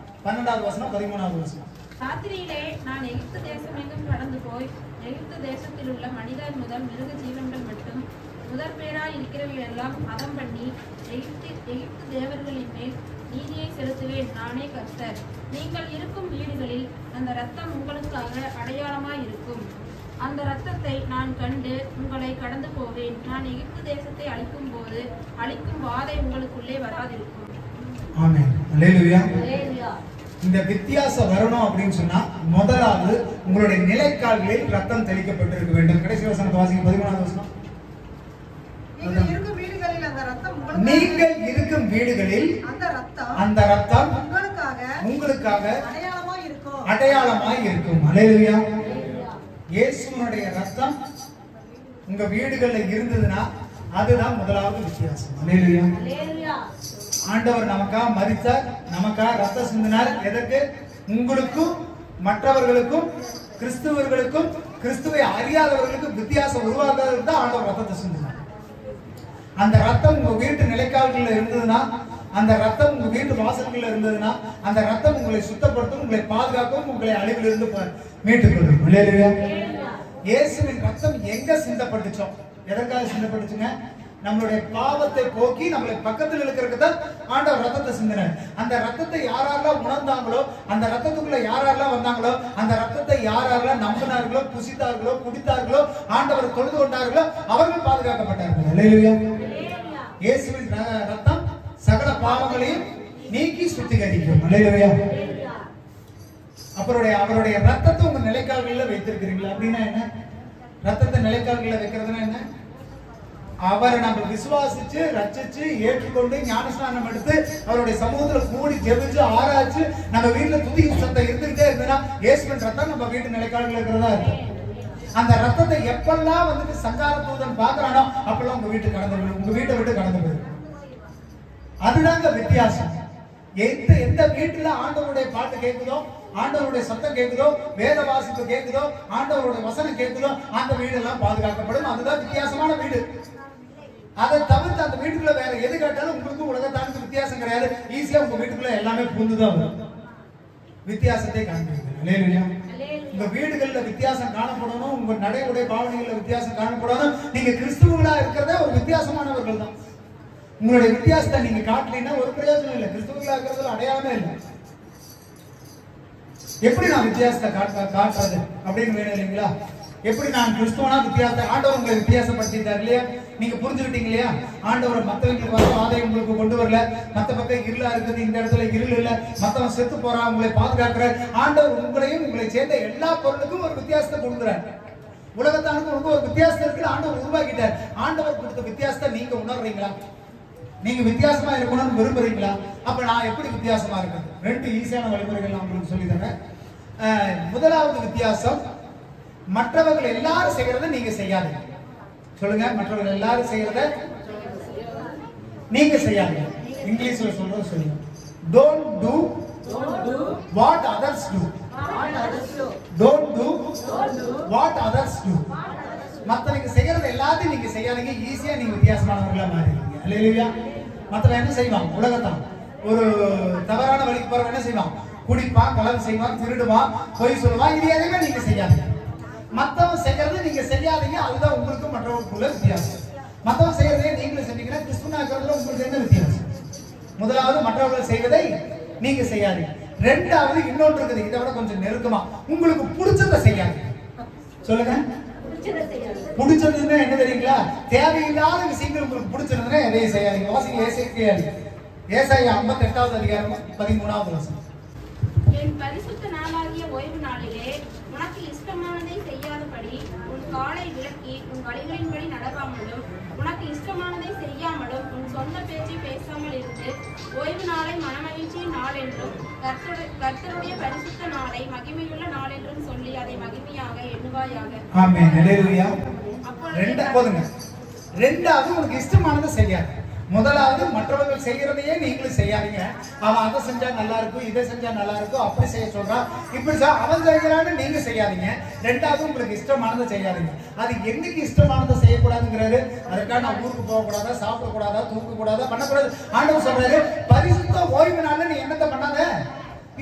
12வது வசனம் 13வது வசனம். ராத்திரியிலே நான் எகிப்து தேசம் எங்கும் கடந்து போய் எகிப்து தேசத்தில் உள்ள மனிதர் முதல் மிருக ஜீவன்கள் மட்டும் முதற் பேராய் இருக்கிறவர்கள் எல்லாம் அதம் பண்ணி எகிப்து தேவர்களின் மேல் நீதியை செலுத்துவேன். நானே கர்த்தர். நீங்கள் இருக்கும் வீடுகளில் அந்த இரத்தம் உங்களுக்காக அடையாளமாய் இருக்கும். அந்த இரத்தத்தை நான் கண்டு உங்களை கடந்து போவேன். நான் எகிப்து தேசத்தை அழிக்கும் போது அழிக்கும் வாதை உங்களுக்குள்ளே வராதிருக்கும். ஆமென். அல்லேலூயா. இந்த வித்தியாசம் வரணும் அப்படின்னு சொன்னா முதலாவது உங்களுடைய நிலைக்கால்களில் ரத்தம் தெளிக்கப்பட்டிருக்க வேண்டும். கடைசி வசனத்தை வாசிங்க, 13வது வசனம். நீங்கள் இருக்கும் வீடுகளில் அந்த ரத்தம் நீங்கள் இருக்கும் வீடுகளில் அந்த ரத்தம் உங்களுக்காக அடையாளமாய் இருக்கும். அல்லேலூயா. இயேசுவினுடைய ரத்தம் உங்க வீடுகள்ல இருந்ததுன்னா அதுதான் முதலாவது வித்தியாசம். அல்லேலூயா. ஆண்டவர் நமக்காக மரித்தார், நமக்காக ரத்தம் சிந்தினார். எதற்கு? உங்களுக்கும் மற்றவர்களுக்கும் கிறிஸ்துவர்களுக்கும் கிறிஸ்துவை அறியாதவர்களுக்கும் வித்தியாசம் உருவாக்குறதுக்கு தான் ஆண்டவர் ரத்தத்தை சிந்தினார். அந்த ரத்தம் உங்க வீட்டு நிலைக்கால்கள்ல இருந்ததுன்னா, அந்த ரத்தம் உங்க வீட்டு வாசல்கள்ல இருந்ததுன்னா, அந்த ரத்தம் உங்களை சுத்தப்படுத்தும், உங்களை பாதுகாக்கும், உங்களை அழிவிலிருந்து மீட்டுக் கொள்ளும். அல்லேலூயா. இயேசுவின் ரத்தம் எங்க சிந்தப்பட்டுச்சோ, எதற்காக சிந்தப்பட்டுச்சுங்க? நம்மளுடைய பாவத்தை போக்கி நம்மளை பக்கத்தில் இருக்கிறதுக்கு தான் ஆண்டவர் ரத்தத்தை சிந்தினார். அந்த ரத்தத்தை யாரெல்லாம் உணர்ந்தாங்களோ, அந்த ரத்தத்துக்குள்ள யாரெல்லாம் வந்தாங்களோ, அந்த ரத்தத்தை யாரெல்லாம் நம்பினார்களோ, புசித்தார்களோ, குடித்தார்களோ, ஆண்டவர் தொழுது கொண்டார்களோ அவர்கள் பாதுகாக்கப்பட்டார்கள். அல்லேலூயா. இயேசுவின் ரத்தம் சகல பாவங்களையும் நீக்கி சுத்திகரிக்கும். அல்லேலூயா. அவருடைய ரத்தத்தை உங்க நிலைக்கால்களில் வைத்திருக்கிறீங்களா? அப்படின்னா என்ன? ரத்தத்தை நிலைக்கால்களில் வைக்கிறதுனா என்ன? அவரை நம்ம விசுவாசிச்சு ரட்சிச்சு ஏற்றுக்கொண்டு ஞானஸ்நானம் எடுத்து அவருடைய சமூகத்துல கூடி ஜெபிச்சு ஆராய்ச்சி நம்ம வீட்டுல துதி சத்தம் இருந்துகிட்டே இருந்ததுன்னா இயேசுவின் ரத்தம் நம்ம வீட்டு நிலைக்கால்கள் இருக்கிறதா இருக்கு. அந்த ரத்தத்தை எப்பெல்லாம் வந்துட்டு சங்கார தூதன் பாக்குறானோ அப்பெல்லாம் உங்க வீட்டு கடந்து போயிடும், உங்க வீட்டை விட்டு கடந்து போயிடும். அதுதாங்க வித்தியாசம். எந்த வீட்டுல ஆண்டவருடைய பாட்டு கேட்குதோ, ஆண்டவருடைய சத்தம் கேட்குதோ, வேத வாசிப்பு கேட்குதோ, ஆண்டவருடைய வசனம் கேட்குதோ, அந்த வீடெல்லாம் பாதுகாக்கப்படும். அதுதான் வித்தியாசமான வீடு. அதை தவிர்த்து அந்த வீட்டுக்குள்ள வேற எது கேட்டாலும் உங்களுக்கு உலகத்தானுக்கு வித்தியாசம் கிடையாது. ஈஸியா உங்க வீட்டுக்குள்ள எல்லாமே புரிந்துதான் வரும். வித்தியாசத்தை காண்பீர்கள். அல்லேலூயா. உங்க வீடுகள்ல வித்தியாசம் காணப்படணும், உங்க நடை உடை பாவனைகள்ல வித்தியாசம் காணப்படணும். நீங்க கிறிஸ்துவங்களா இருக்கிறதே ஒரு வித்தியாசமானவர்கள் தான். உங்களுடைய வித்தியாசத்தை நீங்க காட்டலீங்கன்னா ஒரு பிரயோஜனம் இல்லை. கிறிஸ்துவங்களா இருக்கிறதுல அடையாளமே இல்லை. எப்படி நான் வித்தியாசத்தை காட்டுறது அப்படின்னு வேணும் இல்லைங்களா? எப்படி நான் கிறிஸ்துவனா வித்தியாசத்தை ஆண்டவர் உங்களை வித்தியாசப்படுத்திட்டார் இல்லையா? நீங்க புரிஞ்சுக்கிட்டீங்க இல்லையா? ஆண்டவர் மத்தவங்களுக்கு வர ஆதாயம் உங்களுக்கு கொண்டு வரல. மத்த பக்கம் இருளா இருக்குது, இந்த இடத்துல இருள் இல்ல, மத்தவன் செத்து போறான், உங்களை பாதுகாக்கிற ஆண்டவர் உங்களையும் உங்களை சேர்ந்த எல்லா பொருளுக்கும் ஒரு வித்தியாசத்தை கொடுக்குறார். உலகத்தானுக்கு ரொம்ப ஒரு வித்தியாசம் இருக்கு, ஆண்டவர் உருவாக்கிட்டார். ஆண்டவர் கொடுத்த வித்தியாசத்தை நீங்க உணர்றீங்களா? நீங்க வித்தியாசமா இருக்கணும்னு விரும்புறீங்களா? அப்ப நான் எப்படி வித்தியாசமா இருக்கேன்? 2 ஈஸியான வழிமுறைகள் நான் உங்களுக்கு சொல்லி தரேன். முதலாவது வித்தியாசம், மற்றவர்கள் எல்லாரும் செய்யறத நீங்க செய்யாதீங்க. சொல்லுங்க, மற்றவர்கள் எல்லாரும் செய்யறத நீங்க செய்யாதீங்க. இங்கிலீஷ்ல சொல்றது சொல்லுங்க. Don't do what others do. Don't do what others do. மத்தவங்க செய்யறது எல்லாத்தையும் நீங்க செய்யாதீங்க. ஈஸியா நீங்க வித்தியாசமானவர்களா மாறிடுவீங்க. அல்லேலூயா. மத்தவங்க என்ன செய்வான்? உலகத்தான் ஒரு தவறான வழிக்கு போறவன் என்ன செய்வான்? குடிப்பான், களவு செய்வான், திருடுவான், பொய் சொல்லுவான். இது எதுவுமே நீங்க செய்யாதீங்க. மத்தவன் செய்யறது நீங்க செய்யாதீங்க. அதுதான் உங்களுக்கு மற்றவர்களுக்குள்ள வித்தியாசம். மத்தவன் செய்யறதே நீங்களும் செஞ்சீங்கன்னா கிறிஸ்துவனாக்கிறதுல உங்களுக்கு என்ன வித்தியாசம்? முதலாவது மற்றவர்கள் செய்வதை நீங்க செய்யாதீங்க. ரெண்டாவது இன்னொன்று இருக்குது, இதை விட கொஞ்சம் நெருக்கமா, உங்களுக்கு பிடிச்சதை செய்யாதீங்க. சொல்லுங்க, பிடிச்சதுன்னா என்ன தெரியுங்களா? தேவையில்லாத விஷயங்கள் உங்களுக்கு பிடிச்சிருந்தா எதையும் செய்யாதீங்க. வாசிங்க ஏசாயா 58வது அதிகாரம் 13வது வசனம். என் பரிசுத்த நாளாகிய ஓய்வு நாளிலே உனக்கு இஷ்டமானதை செய்யாதபடி உன் காலை விலக்கி உன் வழிகளின்படி நடவாமலும் உனக்கு இஷ்டமானதை செய்யாமலும் உன் சொந்த பேச்சை பேசாமல் இருந்து ஓய்வு நாளை மனமகிழ்ச்சியின் நாள் என்றும் கர்த்தருடைய பரிசுத்த நாளை மகிமையுள்ள நாள் என்றும் சொல்லி அதை மகிமையாக எண்ணுவாயாக. ஆமென். ஹல்லேலூயா. ரெண்டாவது உனக்கு இஷ்டமானதை செய்யாத. முதலாவது மற்றவர்கள் செய்யறதையே நீங்களும் செய்யாதீங்க. அவன் அதை செஞ்சா நல்லா இருக்கும், இதை செஞ்சா நல்லா இருக்கும், அப்படி செய்ய சொல்றான், இப்படி அவன் செய்யறான்னு நீங்க செய்யாதீங்க. ரெண்டாவது உங்களுக்கு இஷ்டமானதை செய்யாதீங்க. அது என்னைக்கு இஷ்டமானதை செய்யக்கூடாதுங்கிறாரு. அதுக்காக நான் ஊருக்கு போகக்கூடாதா, சாப்பிடக்கூடாதா, தூக்கக்கூடாதா, பண்ணக்கூடாது. ஆண்டவர் சொல்றாரு, பரிசுத்த ஓய்வு நாள்ல நீ என்னத்தை பண்ணாத?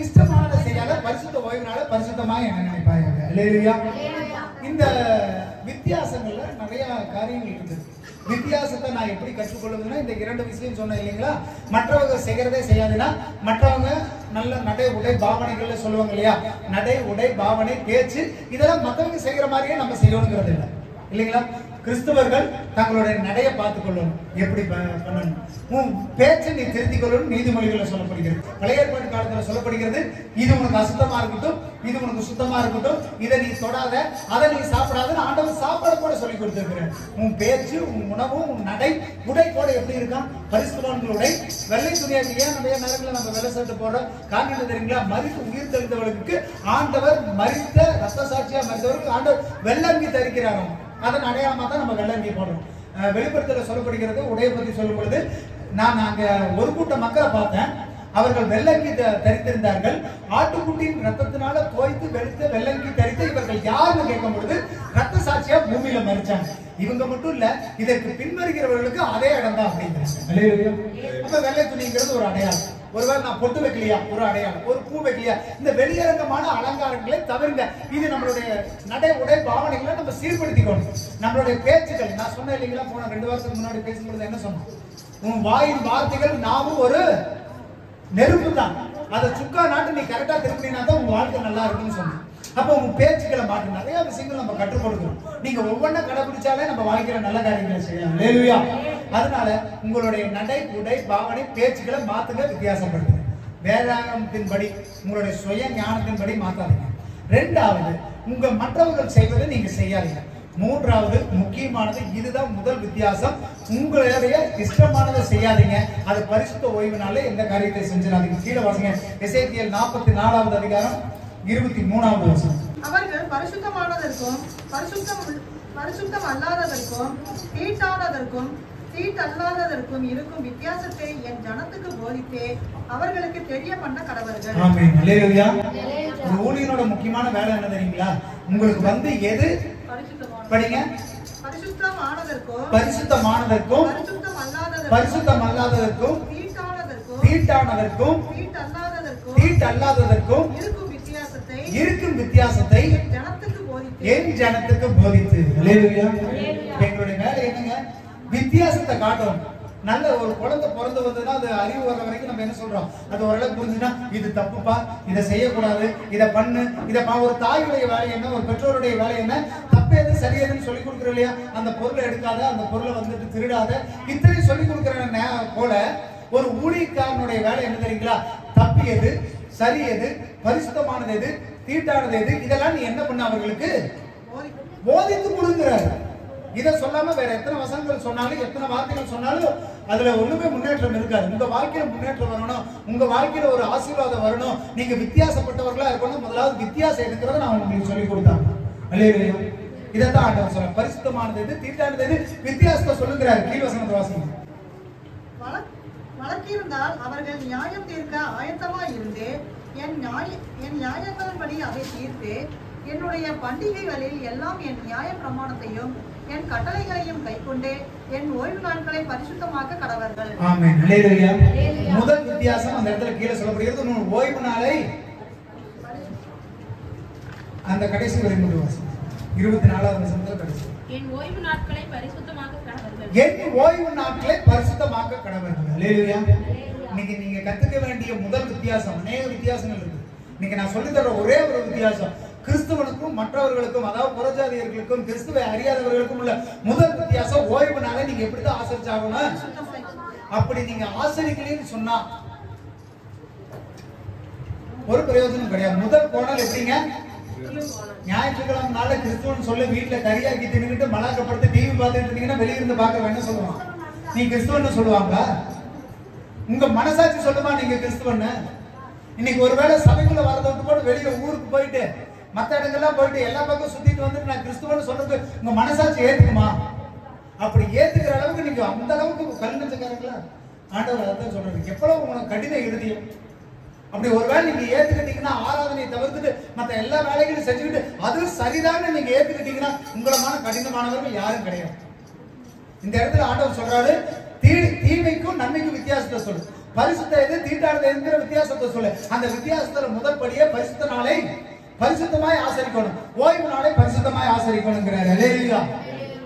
இஷ்டமானதை செய்யாத. பரிசுத்த ஓய்வு நாள பரிசுத்தமா என்ன நினைப்பாங்க. அல்லேலூயா. இந்த வித்தியாசங்கள்ல நிறைய காரியங்கள் இருக்குது. வித்தியாசத்தை நான் எப்படி கற்றுக்கொள்ளுதுன்னா, இந்த 2 விஷயம் சொன்னேன் இல்லைங்களா? மற்றவங்க செய்யறதே செய்யாதுன்னா, மற்றவங்க நல்ல நடை உடை பாவனைகள்ல சொல்லுவாங்க இல்லையா? நடை உடை பாவனை பேச்சு இதெல்லாம் மற்றவங்க செய்யற மாதிரியே நம்ம செய்யணுங்கிறது இல்லை. இல்லைங்களா? கிறிஸ்தவர்கள் தங்களுடைய நடையை பார்த்துக் கொள்ளணும். எப்படி பண்ணணும்? உன் பேச்சை நீ திருத்திக் கொள்ளணும். நீதிமொழிகளில் சொல்லப்படுகிறது. பழைய ஏற்பாட்டு காலத்துல சொல்லப்படுகிறது, இது உனக்கு அசுத்தமா இருக்கட்டும், இது உனக்கு சுத்தமா இருக்கட்டும், இதை நீ தொடாத, அதை நீ சாப்பிடாதுன்னு ஆண்டவர் சாப்பாடு கூட சொல்லி கொடுத்திருக்கிறேன். உன் பேச்சு, உன் உணவு, உன் நடை, உடை கூட எப்படி இருக்கும்? பரிசுத்தவான்களுடைய வெள்ளை துணியாக. ஏன் நிறைய நேரங்களில் நம்ம வெள்ளை சட்டை போடுறோம்? காரணம் தெரியுங்களா? மரித்து உயிர் தெளிந்தவர்களுக்கு ஆண்டவர் மரித்த ரத்த சாட்சியா மரித்தவர்களுக்கு ஆண்டவர் வெள்ளங்கி தரிக்கிறாங்க. அதன் அடையாளமா தான் நம்ம வெள்ளங்கி போடுறோம். வெளிப்படுத்தல சொல்லப்படுகிறது, உடையை பத்தி சொல்லும் பொழுது, நான் அங்க ஒரு கூட்ட மக்களை பார்த்தேன். அவர்கள் வெள்ளங்கி தரித்திருந்தார்கள். ஆட்டுக்குட்டியின் ரத்தத்தினால தோய்த்து வெளுத்த வெள்ளங்கி தரித்து இவர்கள் யாருன்னு கேட்கும் பொழுது ரத்த சாட்சியா பூமியில மறிச்சாங்க. இவங்க மட்டும் இல்ல, இதற்கு பின்வருகிறவர்களுக்கு அதே இடம் தான் அப்படிங்கிறாங்க. அப்ப வெள்ளை துணிங்கிறது ஒரு அடையாளம். ஒருவேளை நான் பொட்டு வைக்கலையா, ஒரு அடையாளம். ஒரு பூ வைக்கலையா, இந்த வெளியரங்கமான அலங்காரங்களை தவிர்ங்க. இது நம்மளுடைய நடை உடை பாவனைகளை நம்ம சீர்படுத்திக்கணும். நம்மளுடைய பேச்சுகள், நான் சொன்னேன் இல்லைங்களா, போன 2 வருஷத்துக்கு முன்னாடி பேசும்பொழுது என்ன சொன்னோம்? உன் வாயின் வார்த்தைகள் நாமும் ஒரு நெருப்பு தான். அதை சுக்கா நாட்டு நீ கரெக்டா திருப்பினா தான் உங்க வாழ்க்கை நல்லா இருக்குன்னு சொன்னேன். அப்ப உங்க பேச்சுக்களை மாற்று. நிறைய விஷயங்கள் நம்ம கற்றுக் கொடுக்கணும். நீங்க ஒவ்வொன்றும் கடைபிடிச்சாலே நம்ம வாழ்க்கையில நல்ல காரியங்களை செய்யலாம். ஹல்லேலூயா. அதனால உங்களுடைய நடை உடை பாவனை பேச்சுக்களை மாத்துங்க, வித்தியாசப்படுத்துங்க. வேதாகமத்தின்படி, உங்களுடைய சுய ஞானத்தின்படி மாத்தாதீங்க. 2வது, உங்க மற்றவர்கள் செய்வதை நீங்க செய்யாதீங்க. 3வது முக்கியமானது, இதுதான் முதல் வித்தியாசம், உங்களுடைய இஷ்டமானதை செய்யாதீங்க. அது பரிசுத்த ஓய்வுனால எந்த காரியத்தை செஞ்சிடாதீங்க. கீழே வாசிங்க, எசேக்கியேல் 44வது அதிகாரம் 23வது வசனம். அவர்கள் பரிசுத்தமானதற்கும் பரிசுத்தம் அல்லாததற்கும் தீட்டானதற்கும் தீட்டல்லாததற்கும் இருக்கும் வித்தியாசத்தை என் ஜனத்துக்கு போதித்தே அவர்களுக்கு தெரிய பண்ண கடவர்கள். ஆமென். ஹல்லேலூயா. ஒரு ஊழியனோட முக்கியமான வேலை என்ன தெரியுங்களா? உங்களுக்கு வந்து எது படிங்க? பரிசுத்தமானதற்கும் பரிசுத்தம் அல்லாததற்கும் தீட்டானதற்கும் தீட்டல்லாததற்கும் இருக்கும் வித்தியாசத்தை என் ஜனத்துக்கு போதித்து. ஹல்லேலூயா. எங்களுடைய வேலை என்னங்க? வித்தியாசத்தை காட்டணும். நல்ல ஒரு குழந்தை பிறந்து வந்ததுன்னா அது அறிவு வர வரைக்கும் நம்ம என்ன சொல்றோம்? அது ஓரளவு புரிஞ்சுன்னா இது தப்புப்பா, இதை செய்யக்கூடாது, இதை பண்ணு, இதை ஒரு தாயுடைய வேலை என்ன, ஒரு பெற்றோருடைய வேலை என்ன, தப்பு எது சரி எதுன்னு சொல்லி கொடுக்குறோம் இல்லையா? அந்த பொருளை எடுக்காத, அந்த பொருளை வந்துட்டு திருடாத, இத்தனை சொல்லி கொடுக்குற போல ஒரு ஊழியக்காரனுடைய வேலை என்ன தெரியுங்களா? தப்பு எது, சரி எது, பரிசுத்தமானது எது, தீட்டானது எது, இதெல்லாம் நீ என்ன பண்ண அவர்களுக்கு போதித்து கொடுங்கிறாரு. இதை சொல்லாம வேற எத்தனை வசனங்கள் சொன்னாலும், எத்தனை வார்த்தைகள் சொன்னாலும் அதுல ஒண்ணுமே முன்னேற்றம் இருக்காது. உங்க வாழ்க்கையில முன்னேற்றம் வரணும், உங்க வாழ்க்கையில ஒரு ஆசீர்வாதம் வரணும், நீங்க வித்தியாசப்பட்டவர்களா இருக்கணும். முதலாவது வித்தியாசம் எடுக்கிறத நான் உங்களுக்கு சொல்லி கொடுத்தாங்க. அல்லேலூயா. இதைத்தான் ஆண்டவர் சொல்ல, பரிசுத்தமானது எது, தீட்டானது எது, வித்தியாசத்தை சொல்லுகிறாரு. கீழ் வசனத்தை வாசிங்க. வழக்கிருந்தால் அவர்கள் நியாயம் தீர்க்க ஆயத்தமா இருந்து என் நியாயங்களின்படி அதை தீர்த்து என்னுடைய பண்டிகைகளில் எல்லாம் என் நியாய பிரமாணத்தையும் என் கட்டளைகளையும் கைக்கொண்டு என் ஓய்வு நாட்களை பரிசுத்தமாக்க கடவர்கள். ஆமென். ஹல்லேலூயா. முதல் வித்தியாசம் அந்த இடத்துல கீழே சொல்லப்படுகிறது. ஓய்வு நாளை அந்த கடைசி வரை முதல் வாசம் 24வது வசனத்துல கடைசி. என் ஓய்வு நாட்களை பரிசுத்தமாக்க கடவர்கள். என் ஓய்வு நாட்களை பரிசுத்தமாக்க கடவர்கள். ஹல்லேலூயா. இன்னைக்கு நீங்க கத்துக்க வேண்டிய முதல் வித்தியாசம், அநேக வித்தியாசங்கள் இருக்கு. இன்னைக்கு நான் சொல்லி தர ஒரே ஒரு வித்தியாசம், கிறிஸ்துவனுக்கும் மற்றவர்களுக்கும், அதாவது புறஜாதியர்களுக்கும் கிறிஸ்துவை அறியாதவர்களுக்கும் உள்ள முதல் வித்தியாசம், ஓய்வு நாளை நீங்க எப்படிதான் ஆசரிச்சாகணும். அப்படி நீங்க ஆசரிக்கலன்னு சொன்னா ஒரு பிரயோஜனம் கிடையாது. முதல் கோணல் எப்படிங்க? ஞாயிற்றுக்கிழமை நாள கிறிஸ்துவன் சொல்ல வீட்டுல கரியாக்கி தின்னுட்டு மலாக்கப்படுத்து டிவி பார்த்துட்டு இருந்தீங்கன்னா வெளியிருந்து பார்க்க வேண்டாம் சொல்லுவான். நீ கிறிஸ்துவன்னு சொல்லுவாங்க. உங்க மனசாட்சி சொல்லுமா நீங்க கிறிஸ்துவன்னு? இன்னைக்கு ஒருவேளை சபைக்குள்ள வரதை விட்டு போட்டு வெளியில ஊருக்கு போயிட்டு மற்ற இடங்கள்லாம் போயிட்டு எல்லா பக்கம் சுத்திட்டு வந்துட்டு நான் கிறிஸ்துவன்னு சொல்றது உங்க மனசாட்சி ஏத்துக்குமா? அப்படி ஏத்துக்கிற அளவுக்கு நீங்க அந்த அளவுக்கு கல் நெஞ்சக்காரங்களா? ஆண்டவர் அதான் சொல்றது, எவ்வளவு உனக்கு கடின இறுதியம். அப்படி ஒருவேளை நீங்க ஏத்துக்கிட்டீங்கன்னா, ஆராதனையை தவிர்த்துட்டு மற்ற எல்லா வேலைகளையும் செஞ்சுக்கிட்டு அது சரிதான் நீங்க ஏத்துக்கிட்டீங்கன்னா, உங்களமான கடினமானவர்கள் யாரும் கிடையாது. இந்த இடத்துல ஆண்டவர் சொல்றாரு, தீமைக்கும் நன்மைக்கும் வித்தியாசத்தை சொல்லு, பரிசுத்த எது தீட்டானது என்கிற வித்தியாசத்தை சொல்லு. அந்த வித்தியாசத்துல முதல் படியே பரிசுத்த நாளை பரிசுத்தமாய் ஆசரிக்கணும், ஓய்வு நாளை பரிசுத்தமாய் ஆசரிக்கணுங்கிறார். அல்லேலூயா.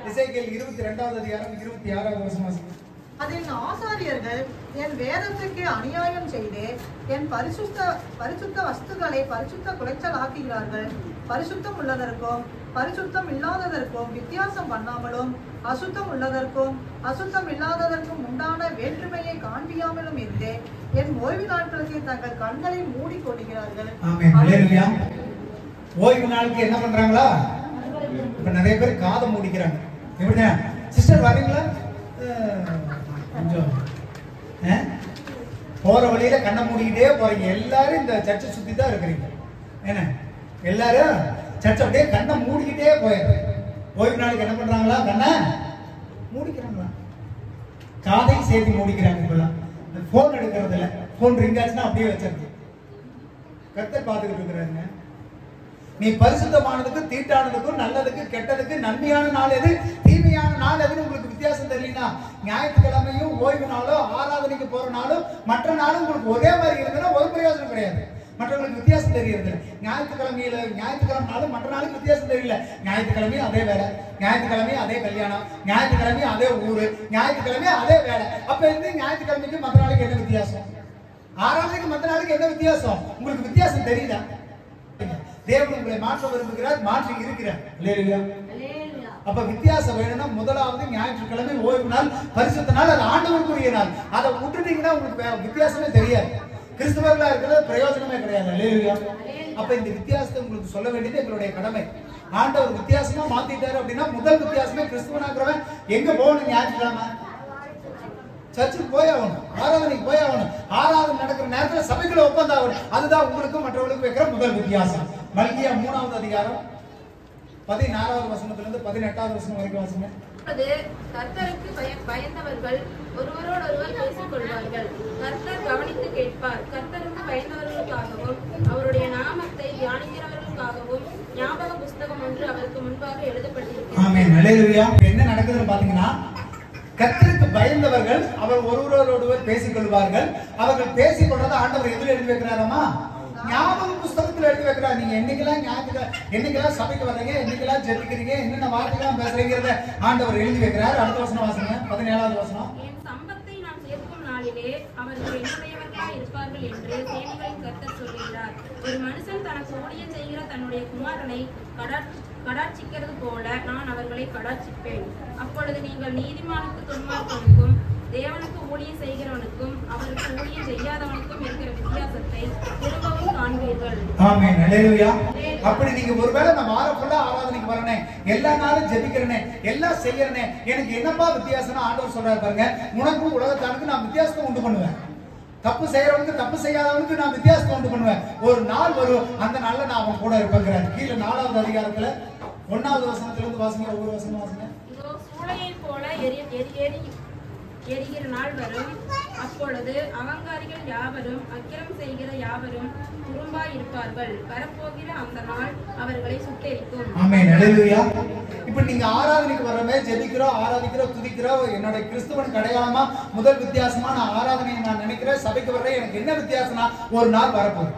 எசேக்கியேல் 22வது அதிகாரம் 26வது வசனம். அதில் ஆசாரியர்கள் என் வேதத்துக்கு அநியாயம் செய்து என் பரிசுத்த வஸ்துக்களை பரிசுத்த குலைச்சல் ஆக்குகிறார்கள். பரிசுத்தம் உள்ளதற்கும் பரிசுத்தம் இல்லாததற்கும் வித்தியாசம் பண்ணாமலும் அசுத்தம் உள்ளதற்கும் அசுத்தம் இல்லாததற்கும் உண்டான வேற்றுமையை காண்பியாமலும் இருந்து என் ஓய்வு நாட்களுக்கு தங்கள் கண்களை மூடி கொள்கிறார்கள். ஓய்வு நாளுக்கு என்ன பண்றாங்களா? இப்ப நிறைய பேர் காதை மூடிக்கிறாங்க. எப்படின்னா சிஸ்டர் வரீங்களா? கொஞ்சம் போற வழியில கண்ணை மூடிக்கிட்டே போறீங்க. எல்லாரும் இந்த சர்ச்சை சுத்தி தான் இருக்கிறீங்க. என்ன எல்லாரும் சர்ச்சை அப்படியே கண்ணை மூடிக்கிட்டே போயிடுறேன். ஓய்வு நாளுக்கு என்ன பண்றாங்களா? கண்ணை மூடிக்கிறாங்களா? காதையும் சேர்த்து மூடிக்கிறாங்க. இப்பெல்லாம் போன் எடுக்கிறது இல்லை. போன் ரிங் ஆச்சுன்னா அப்படியே வச்சிருக்கு. கர்த்தர் பார்த்துக்கிட்டு இருக்கிறாங்க. நீ பரிசுத்தமானதுக்கு தீட்டானதுக்கும் நல்லதுக்கு கெட்டதுக்கு நன்மையான நாள் எது தீமையான நாள் எதுன்னு உங்களுக்கு வித்தியாசம் தெரியலனா ஞாயிற்றுக்கிழமையும் ஓய்வு நாளோ ஆராதனைக்கு போற நாளும் மற்ற நாளும் உங்களுக்கு ஒரே மாதிரி இருக்குன்னா ஒரு பிரயோஜனம் கிடையாது. மற்றவங்களுக்கு வித்தியாசம் தெரியுது. ஞாயிற்றுக்கிழமை நாளும் மற்ற நாளுக்கு வித்தியாசம் தெரியல. ஞாயிற்றுக்கிழமையும் அதே வேலை, ஞாயிற்றுக்கிழமையும் அதே கல்யாணம், ஞாயிற்றுக்கிழமையும் அதே ஊரு, ஞாயிற்றுக்கிழமையும் அதே வேலை. அப்ப இருந்து ஞாயிற்றுக்கிழமைக்கு மற்ற நாளுக்கு என்ன வித்தியாசம்? ஆராதனைக்கு மற்ற நாளுக்கு என்ன வித்தியாசம்? உங்களுக்கு வித்தியாசம் தெரியுதா? தேவன் உங்களை மாற்ற விரும்புகிறார், மாற்றி இருக்கிறார். அப்ப வித்தியாசம் வேணும்னா முதலாவது ஞாயிற்றுக்கிழமை ஓய்வு நாள், பரிசுத்த நாள், அது ஆண்டவருக்குரிய நாள். அதை விட்டுட்டீங்கன்னா உங்களுக்கு வித்தியாசமே தெரியாது. கிறிஸ்தவர்களா இருக்கிறது பிரயோஜனமே கிடையாது. அப்ப இந்த வித்தியாசத்தை உங்களுக்கு சொல்ல வேண்டியது எங்களுடைய கடமை. ஆண்டவர் வித்தியாசமா மாத்திட்டாரு அப்படின்னா முதல் வித்தியாசமே கிறிஸ்துவனாகிறவன் எங்க போகணும்? ஞாயிற்றுக்கிழமை சர்ச்சுக்கு போய் ஆகணும், ஆராதனைக்கு போய் ஆகணும். ஆராதனை நடக்கிற நேரத்தில் சபைக்குள்ள உட்கார்ந்து ஆகணும். அதுதான் உங்களுக்கும் மற்றவர்களுக்கும் வைக்கிற முதல் வித்தியாசம். மல்கியா 3வது அதிகாரம் 16வது வசனத்திலிருந்து 18வது வசனம் வரைக்கும் வாசிங்க. கர்த்தருக்கு பயந்தவர்கள் ஒருவரோடொருவர் பேசிக் கொள்வார்கள். கர்த்தர் கவனித்து கேட்பார். கர்த்தருக்கு பயந்தவர்களுக்காகவும் அவருடைய நாமத்தை தியானிக்கிறவர்களுக்காகவும் ஞாபக புஸ்தகம் ஒன்று அவருக்கு முன்பாக எழுதப்பட்டிருக்கிறது. ஆமென். அல்லேலூயா. என்ன நடக்குதுன்னு பாத்தீங்கன்னா, கர்த்தருக்கு பயந்தவர்கள் அவர் ஒருவரோடொருவர் பேசிக் கொள்வார்கள். அவர்கள் பேசிக் கொள்றதை ஆண்டவர் எதில் எழுதி வைக்கிறாராமா? ஞாபக புஸ்தகத்தில் எழுதி வைக்கிறார். நீங்க என்னைக்கெல்லாம் சபைக்கு வர்றீங்க, என்னைக்கெல்லாம் ஜெபிக்கிறீங்க, என்னென்ன வார்த்தைகள்லாம் பேசுறீங்கிறத ஆண்டவர் எழுதி வைக்கிறார். அடுத்த வசனம் வாசிங்க, 17வது வசனம். என் சம்பத்தை நான் சேர்க்கும் நாளிலே அவர்கள் என்னுடையவர்களாய் இருப்பார்கள் என்று சேனைகளின் கர்த்தர் சொல்கிறார். ஒரு மனுஷன் தனக்கு ஊழியம் செய்கிற தன்னுடைய குமாரனை கடாட்சிக்கிறது போல நான் அவர்களை கடாட்சிப்பேன். அப்பொழுது நீங்கள் நீதிமானுக்கு துன்மார்க்கனுக்கும் தேவனுக்கு ஊழியம் செய்கிறவனுக்கும் அவருக்கு ஊழியம் செய்யாதவனுக்கும் இருக்கிற வித்தியாசத்தை திரும்பவும் காண்பீர்கள். ஆமென். அல்லேலூயா. அப்படி நீங்க ஒருவேளை நான் வாரம் ஃபுல்லா ஆராதனைக்கு வரனே, எல்லா நாளும் ஜெபிக்கிறனே, எல்லாம் செய்யறனே, எனக்கு என்னப்பா வித்தியாசம்னு ஆண்டவர் சொல்றாரு பாருங்க. உனக்கும் உலகத்தானுக்கு நான் வித்தியாசத்தை உண்டு பண்ணுவேன். தப்பு செய்யறவனுக்கு தப்பு செய்யாதவனுக்கு நான் வித்தியாசத்தை உண்டு பண்ணுவேன். ஒரு நாள் வரும், அந்த நாள்ல நான் அவன் கூட இருப்பேங்கிறார். கீழே 4வது அதிகாரத்துல 1வது வசனத்திலிருந்து வாசிங்க. ஒவ்வொரு வசனம் வாசிங்க. இதோ சூளையை போல எரிகிற நாள் வரும். அப்பொழுது அகங்காரிகள் யாவரும் அக்கிரம் செய்கிற யாவரும் துரும்பாய் இருப்பார்கள். வரப்போகிற அந்த நாள் அவர்களை சுட்டெரிக்கும். ஆமென். அல்லேலூயா. இப்ப நீங்க ஆராதனைக்கு வரவே ஜெபிக்கிறோம், ஆராதிக்கிறோம், துதிக்கிறோம். என்னோட கிறிஸ்துவனுக்கு அடையாளமா முதல் வித்தியாசமா நான் ஆராதனையை நான் நினைக்கிறேன். சபைக்கு வர்றேன். எனக்கு என்ன வித்தியாசம்னா ஒரு நாள் வரப்போகுது.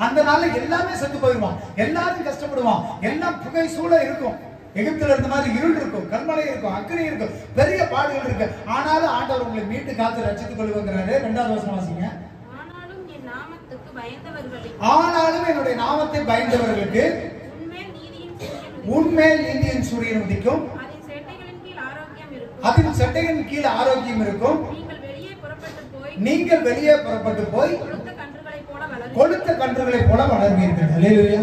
அந்த நாள்ல எல்லாமே செத்து போயிடுவான், எல்லாரும் கஷ்டப்படுவான், எல்லாம் புகை சூழ இருக்கும். எகிப்துல இருந்த மாதிரி இருள் இருக்கும், கல்மலை இருக்கும், அக்கினி இருக்கும், பெரிய பாடுகள் இருக்கு. ஆனாலும் ஆண்டவர் உங்களை மீட்டு காத்து ரட்சித்துக் கொள்வாங்கிறாரு. 2வது வசனம் வாசிங்க. ஆனாலும் என் நாமத்துக்கு பயந்தவர்களுக்கு, ஆனாலும் என்னுடைய நாமத்தை பயந்தவர்களுக்கு உன்மேல் நீதியின் சூரியன் உதிக்கும், அதன் செட்டைகளின் கீழ் ஆரோக்கியம் இருக்கும். அதன் சட்டையின் கீழ் ஆரோக்கியம் இருக்கும். நீங்கள் வெளியே புறப்பட்டு போய் கொழுத்த கன்றுகளை போல வளர்வீர்கள். அல்லேலூயா.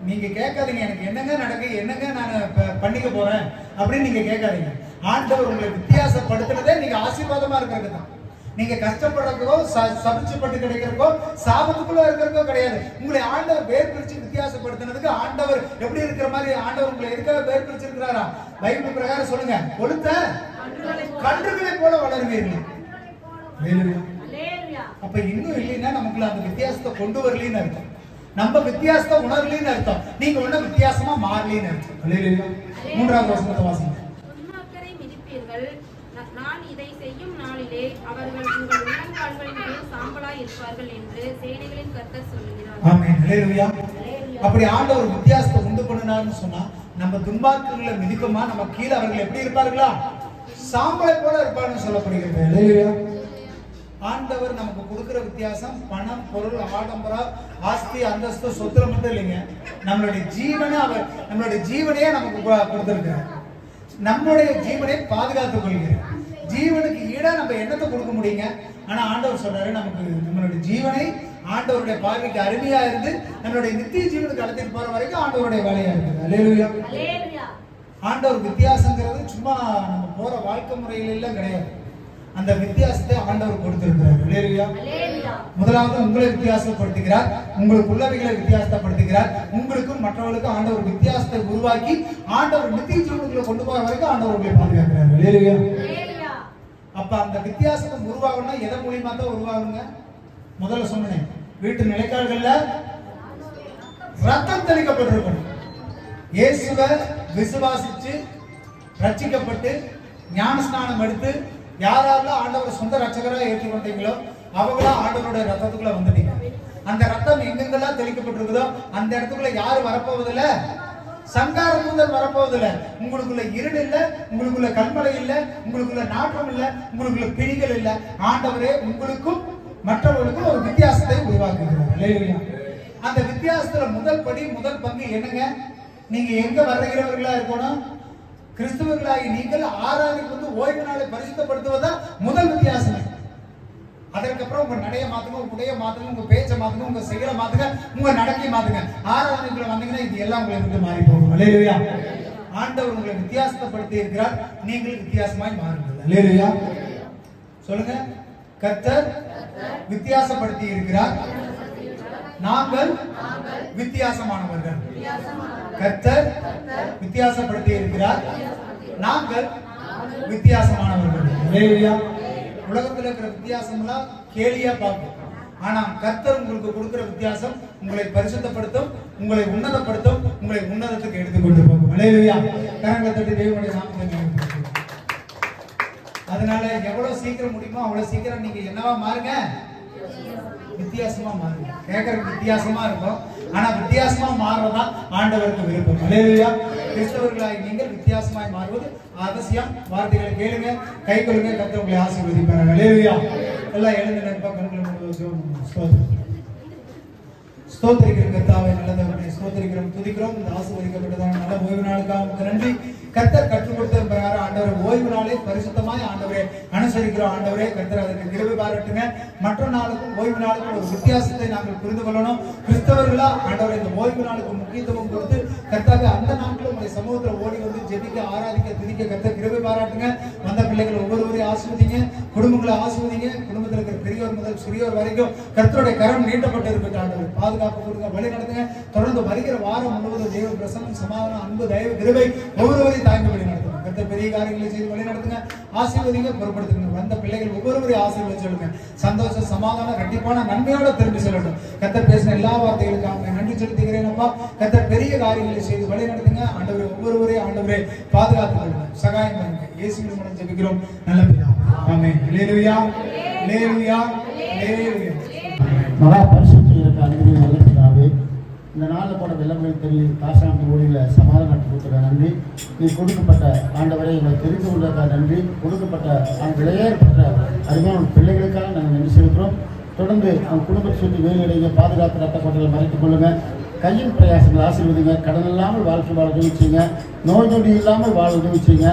நீங்க கேட்காதீங்க எனக்கு என்னங்க நடக்கு, என்னங்க நான் பண்ணிக்க போறேன் அப்படின்னு நீங்க கேட்காதீங்க. ஆண்டவர் உங்களை வித்தியாசப்படுத்துறதே நீங்க ஆசீர்வாதமா இருக்கிறது தான். நீங்க கஷ்டப்படுறதுக்கோ சபிச்சுப்பட்டு கிடைக்கிறக்கோ சாபத்துக்குள்ள இருக்கிறக்கோ கிடையாது. உங்களை ஆண்டவர் வேர் பிரிச்சு வித்தியாசப்படுத்தினதுக்கு ஆண்டவர் எப்படி இருக்கிற மாதிரி ஆண்டவர் உங்களை எதுக்காக வேர் பிரிச்சிருக்கிறாரா? பைபிள் பிரகாரம் சொல்லுங்க, கொழுத்த கன்றுகளை போல வளருவீர்கள். அப்ப இன்னும் இல்லைன்னா நமக்குள்ள அந்த வித்தியாசத்தை கொண்டு வரலன்னு அர்த்தம். நம்ம வித்தியாசத்தை உணரலின்னு அர்த்தம். நீங்க ஒண்ணு வித்தியாசமா மாறலின்னு அர்த்தம். 3வது வசனத்தை வாசிங்க. நான் இதை செய்யும் நாளிலே அவர்கள் உங்கள் உள்ளங்கால்களின் மேல் சாம்பலாய் இருப்பார்கள் என்று சேனைகளின் கர்த்தர் சொல்கிறார். ஆமென். அல்லேலூயா. அப்படி ஆண்டவர் வித்தியாசத்தை உண்டு பண்ணினார்னு சொன்னா நம்ம துன்மார்க்கர்களை மிதிக்குமா, நம்ம கீழே அவர்கள் எப்படி இருப்பார்களா? சாம்பலை போல இருப்பான்னு சொல்லப்படுகிறது. இல்லையா? ஆண்டவர் நமக்கு கொடுக்கிற வித்தியாசம் பணம், பொருள், ஆடம்பரம், ஆஸ்தி, அந்தஸ்து, சொத்துல மட்டும் இல்லைங்க. நம்மளுடைய ஜீவனை அவர் நம்மளுடைய ஜீவனையே நமக்கு கொடுத்திருக்கிறார். நம்மளுடைய ஜீவனை பாதுகாத்துக் கொள்கிறார். ஜீவனுக்கு ஈடா நம்ம என்னத்தை கொடுக்க முடியுங்க? ஆனா ஆண்டவர் சொல்றாரு, நமக்கு நம்மளுடைய ஜீவனை ஆண்டவருடைய பார்வைக்கு அருமையா இருந்து நம்மளுடைய நித்திய ஜீவனுக்கு அழைத்துட்டு போற வரைக்கும் ஆண்டவருடைய வேலையா இருக்குது. அல்லேலூயா. ஆண்டவர் வித்தியாசங்கிறது சும்மா நம்ம போற வாழ்க்கை முறையில எல்லாம் கிடையாது. அந்த வித்தியாசத்தை ஆண்டவர் கொடுத்திருக்கிறார். அல்லேலூயா. முதலாவது உங்களை வித்தியாசப்படுத்துகிறார், உங்களுக்கு உள்ளவைகளை வித்தியாசப்படுத்துகிறார். உங்களுக்கும் மற்றவர்களுக்கும் ஆண்டவர் வித்தியாசத்தை உருவாக்கி ஆண்டவர் நித்திய ஜீவனுக்குள்ள கொண்டு போற வரைக்கும் ஆண்டவர் உங்களை பாதுகாக்கிறார். அல்லேலூயா. அப்ப அந்த வித்தியாசத்தை உருவாகணும்னா எதன் மூலியமா தான் உருவாகுங்க? முதல்ல சொன்னேன், வீட்டு நிலைக்கால்கள்ல ரத்தம் தெளிக்கப்பட்டிருக்கணும். இயேசுவை விசுவாசிச்சு ரட்சிக்கப்பட்டு ஞானஸ்நானம் எடுத்து யாரெல்லாம் ஆண்டவர் சொந்த ரட்சகராக ஏற்றுக்கொண்டீங்களோ அவங்களா ஆண்டவருடைய ரத்தத்துக்குள்ள வந்துட்டீங்க. அந்த ரத்தம் எங்கெங்கெல்லாம் தெளிக்கப்பட்டிருக்குதோ அந்த இடத்துக்குள்ள யாரு வரப்போவதில்லை? சங்கார தூதன் வரப்போவதில்லை. உங்களுக்குள்ள இருள் இல்ல, உங்களுக்குள்ள கண்மலை இல்ல, உங்களுக்குள்ள நாற்றம் இல்ல, உங்களுக்குள்ள பிணிகள் இல்ல. ஆண்டவரே உங்களுக்கும் மற்றவர்களுக்கும் ஒரு வித்தியாசத்தை உருவாக்குகிறார். அந்த வித்தியாசத்துல முதல் படி, முதல் பங்கு என்னங்க? நீங்க எங்க வருகிறவர்களா இருக்கணும்? கிறிஸ்துவர்களாகி நீங்கள் ஆராதனைக்கு வந்து ஓய்வு நாளை பரிசுத்தப்படுத்துவதா முதல் வித்தியாசமே. அதற்கப்புறம் உங்க நடைய மாத்துங்க, உங்க உடைய மாத்துங்க, உங்க பேச்சை மாத்துங்க, உங்க செயலை மாத்துங்க, உங்க நடக்கையை மாத்துங்க. ஆராதனைக்குள்ள வந்தீங்கன்னா இது எல்லாம் உங்களை விட்டு மாறி போகும். அல்லேலூயா. ஆண்டவர் உங்களை வித்தியாசப்படுத்தி இருக்கிறார், நீங்கள் வித்தியாசமாய் மாறுங்கள். அல்லேலூயா. சொல்லுங்க, கர்த்தர் வித்தியாசப்படுத்தி இருக்கிறார், நாங்கள் வித்தியாசமானவர்கள். கர்த்தர் வித்தியாசப்படுத்தி இருக்கிறார், நாங்கள் வித்தியாசமானவர்கள். அல்லேலூயா. உலகத்தில் இருக்கிற வித்தியாசம் எல்லாம் கேலியா பார்க்கும். ஆனா கர்த்தர் உங்களுக்கு கொடுக்கிற வித்தியாசம் உங்களை பரிசுத்தப்படுத்தும், உங்களை உன்னதப்படுத்தும், உங்களை உன்னதத்துக்கு எடுத்துக்கொண்டு போகும். அல்லேலூயா. கரங்களை தட்டி தேவனுடைய நாமத்தை. அதனால எவ்வளவு சீக்கிரம் முடியுமோ அவ்வளவு சீக்கிரம் நீங்க என்னவா மாறுங்க? வித்தியாசமா மாறுங்க. கேட்கறதுக்கு வித்தியாசமா இருக்கும், ஆனா வித்தியாசமா மாறுறதா ஆண்டவருக்கு விருப்பம். அல்லேலூயா. கிறிஸ்தவர்களாய் நீங்கள் வித்தியாசமாய் மாறுவது அவசியம். வார்த்தைகளை கேளுங்க, கை கொள்ளுங்க, கர்த்தர் உங்களை ஆசீர்வதிப்பார். அல்லேலூயா. எல்லாம் எழுந்து நிற்பா, கண்களை மூடுவோம். ஸ்தோத்திரிக்கிறோம் கர்த்தாவே, நல்லதவர்களே ஸ்தோத்திரிக்கிறோம், துதிக்கிறோம். இந்த ஆசீர்வதிக்கப்பட்டதான நல்ல ஓய்வு நாளுக்காக நன்றி. கர்த்தர் கற்றுக் கொடுத்த பிரகாரம் ஆண்டவர் ஓய்வு நாளை பரிசுத்தமாய் ஆண்டவரே அனுசரிக்கிறோம். ஆண்டவரே கர்த்தர் அதற்கு கிருபை பாராட்டுங்க. மற்ற நாளுக்கும் ஓய்வு நாளுக்கும் ஒரு வித்தியாசத்தை நாங்கள் புரிந்து கொள்ளணும். கிறிஸ்தவர்களா ஆண்டவரை இந்த ஓய்வு நாளுக்கு முக்கியத்துவம் கொடுத்து கர்த்தாவே அந்த நாட்களும் உங்களுடைய சமூகத்தில் ஓடி வந்து ஜெபிக்க, ஆராதிக்க, துதிக்க கர்த்தர் கிருபை பாராட்டுங்க. வந்த பிள்ளைகள் ஒவ்வொருவரையும் ஆசீர்வதிங்க, குடும்பங்களை ஆசீர்வதிங்க. குடும்பத்தில் இருக்கிற பெரியோர் முதல் சிறியோர் வரைக்கும் கர்த்தருடைய கரம் நீட்டப்பட்டு இருக்கட்டும். ஆண்டவர் பாதுகாப்பு கொடுங்க, வழி நடத்துங்க. தொடர்ந்து வருகிற வாரம் முழுவதும் தேவ பிரசன்னம், சமாதானம், அன்பு, தயவு, கிருபை ஒவ்வொருவரையும் தாங்கி வழி நடத்துங்க. கர்த்தர் பெரிய காரியங்களை செய்து வழி நடத்துங்க, ஆசீர்வதிங்க, பொறுப்படுத்துங்க. வந்த பிள்ளைகள் ஒவ்வொருவரையும் ஆசீர்வதிச்சு சொல்லுங்க. சந்தோஷம், சமாதானம், கண்டிப்பான நன்மையோட திரும்பி செல்லட்டும். கர்த்தர் பேசின எல்லா வார்த்தைகளுக்காக நன்றி செலுத்துகிறேன் அப்பா. கர்த்தர் பெரிய காரியங்களை செய்து வழி நடத்துங்க. ஆண்டவரே ஒவ்வொருவரையும் ஆண்டவரே பாதுகாத்து கொள்ளுங்க, சகாயம் பண்ணுங்க. இயேசுவின் மூலம் ஜெபிக்கிறோம் நல்ல பிதாவே. ஆமென். அல்லேலூயா. அல்லேலூயா. அல்லேலூயா. மகா பரிசுத்தம் இருக்க அன்புடைய நல்ல பிதாவே, இந்த நாளில் போன வெள்ளங்கள் தெரியும் காசாமி ஊழியில் சமாதானம் கொடுத்துருக்க நன்றி. நீ கொடுக்கப்பட்ட ஆண்டவரை எங்களை தெரிந்து கொண்டதற்காக நன்றி. கொடுக்கப்பட்ட விளையாடப்பட்ட அருமையான பிள்ளைகளுக்காக நாங்கள் நன்றி செலுத்துகிறோம். தொடர்ந்து அவங்க குடும்பத்தை சுற்றி வேலையிடையே பாதுகாத்து ரத்த கொட்டைகளை மறைத்துக் கொள்ளுங்க. கையின் பிரயாசங்களை ஆசீர்வதிங்க. கடன் இல்லாமல் வாழ்க்கை வாழ உதவி செய்யுங்க. நோய் நொடி இல்லாமல் வாழ உதவி செய்யுங்க.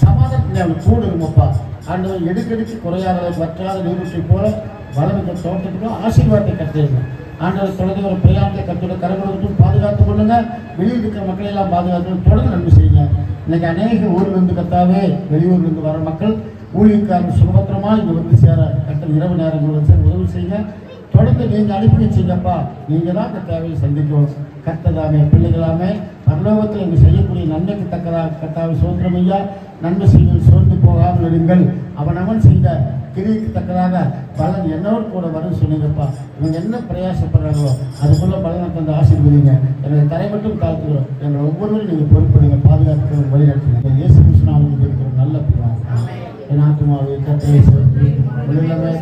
சமாதானத்தில் அவன் கூட இருப்பா. ஆண்டவர் எடுக்கெடுத்து குறையாத வற்றாத நீரூற்றை போல வளமிக்க தோட்டத்துக்கும் ஆசீர்வாதத்தை கற்றுங்க. ஆண்டவர் தொடர்ந்து ஒரு பிரயாணத்தை கற்றுட கரங்களுக்கும் பாதுகாத்துக் கொள்ளுங்க. வெளியில் இருக்கிற மக்களை எல்லாம் பாதுகாத்து தொடர்ந்து நன்மை செய்யுங்க. இன்னைக்கு அநேக ஊரிலிருந்து கத்தாவே வெளியூர்லேருந்து வர மக்கள் ஊழியக்காரங்க சுகபத்திரமாக இங்கே வந்து சேர கட்டல் இரவு நேரங்கள் வச்சு உதவி செய்யுங்க. தொடர்ந்து நீங்கள் அனுப்பி வச்சுங்கப்பா. நீங்கள் தான் இந்த தேவையை சந்திக்கும். கர்த்ததாமே பிள்ளைகளாமே பரலோகத்தில் இங்கு செய்யக்கூடிய நன்மைக்கு தக்கதாக கர்த்தாவை சோதரம் ஐயா. நன்மை செய்து சோர்ந்து போகாமல் இருங்கள். அவன் செய்த கிரிக்கு தக்கதாக பலன் என்னோடு கூட வரும் சொன்னீங்கப்பா. இவங்க என்ன பிரயாசப்படுறாங்களோ அதுக்குள்ள பலனை தந்து ஆசீர்வதிங்க. எங்களை தரை மட்டும் தாழ்த்துக்கிறோம். எங்களை ஒவ்வொருவரும் நீங்கள் பொறுப்படுங்க, பாதுகாத்து வழி நடத்துங்க. இயேசு கிருஷ்ணாவுக்கு இருக்கிற நல்ல பிதாவே. என் ஆத்துமாவை கர்த்தரை சோர்ந்து உள்ளமே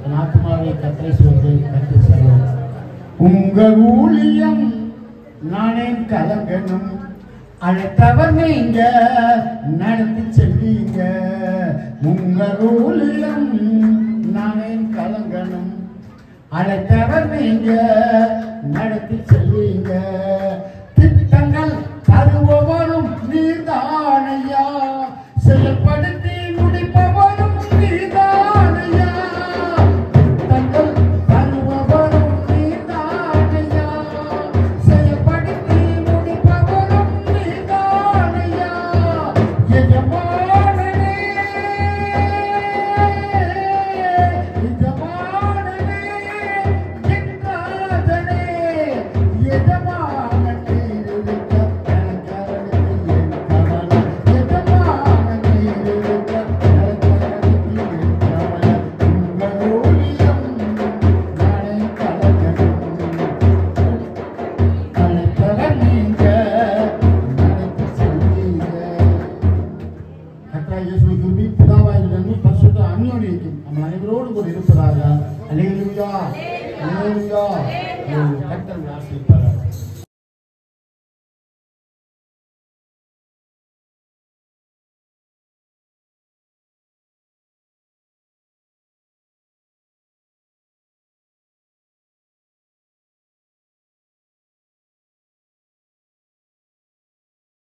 என் ஆத்துமாவை கர்த்தரை சோர்ந்து கர்த்தரை சொல்லுவோம். உங்கள் ஊழியம் நானே கலங்கணும், அழைத்தவர் நீங்க நடத்தி செல்லீங்க உங்க ரூலிலும் நானே கலங்கணும். அழைத்தவர் நீங்க நடத்தி செல்லீங்க திட்டங்கள் தருபவரும் நீதானையா செயல்படுத்தி முடிப்பவரும் நீதானையா திட்டங்கள் தருபவரும் நீதானையா செயல்படுத்தி முடிப்பவரும் நீதானையா எஜமானனே எஜமானனே என் ராஜனே எஜமானனே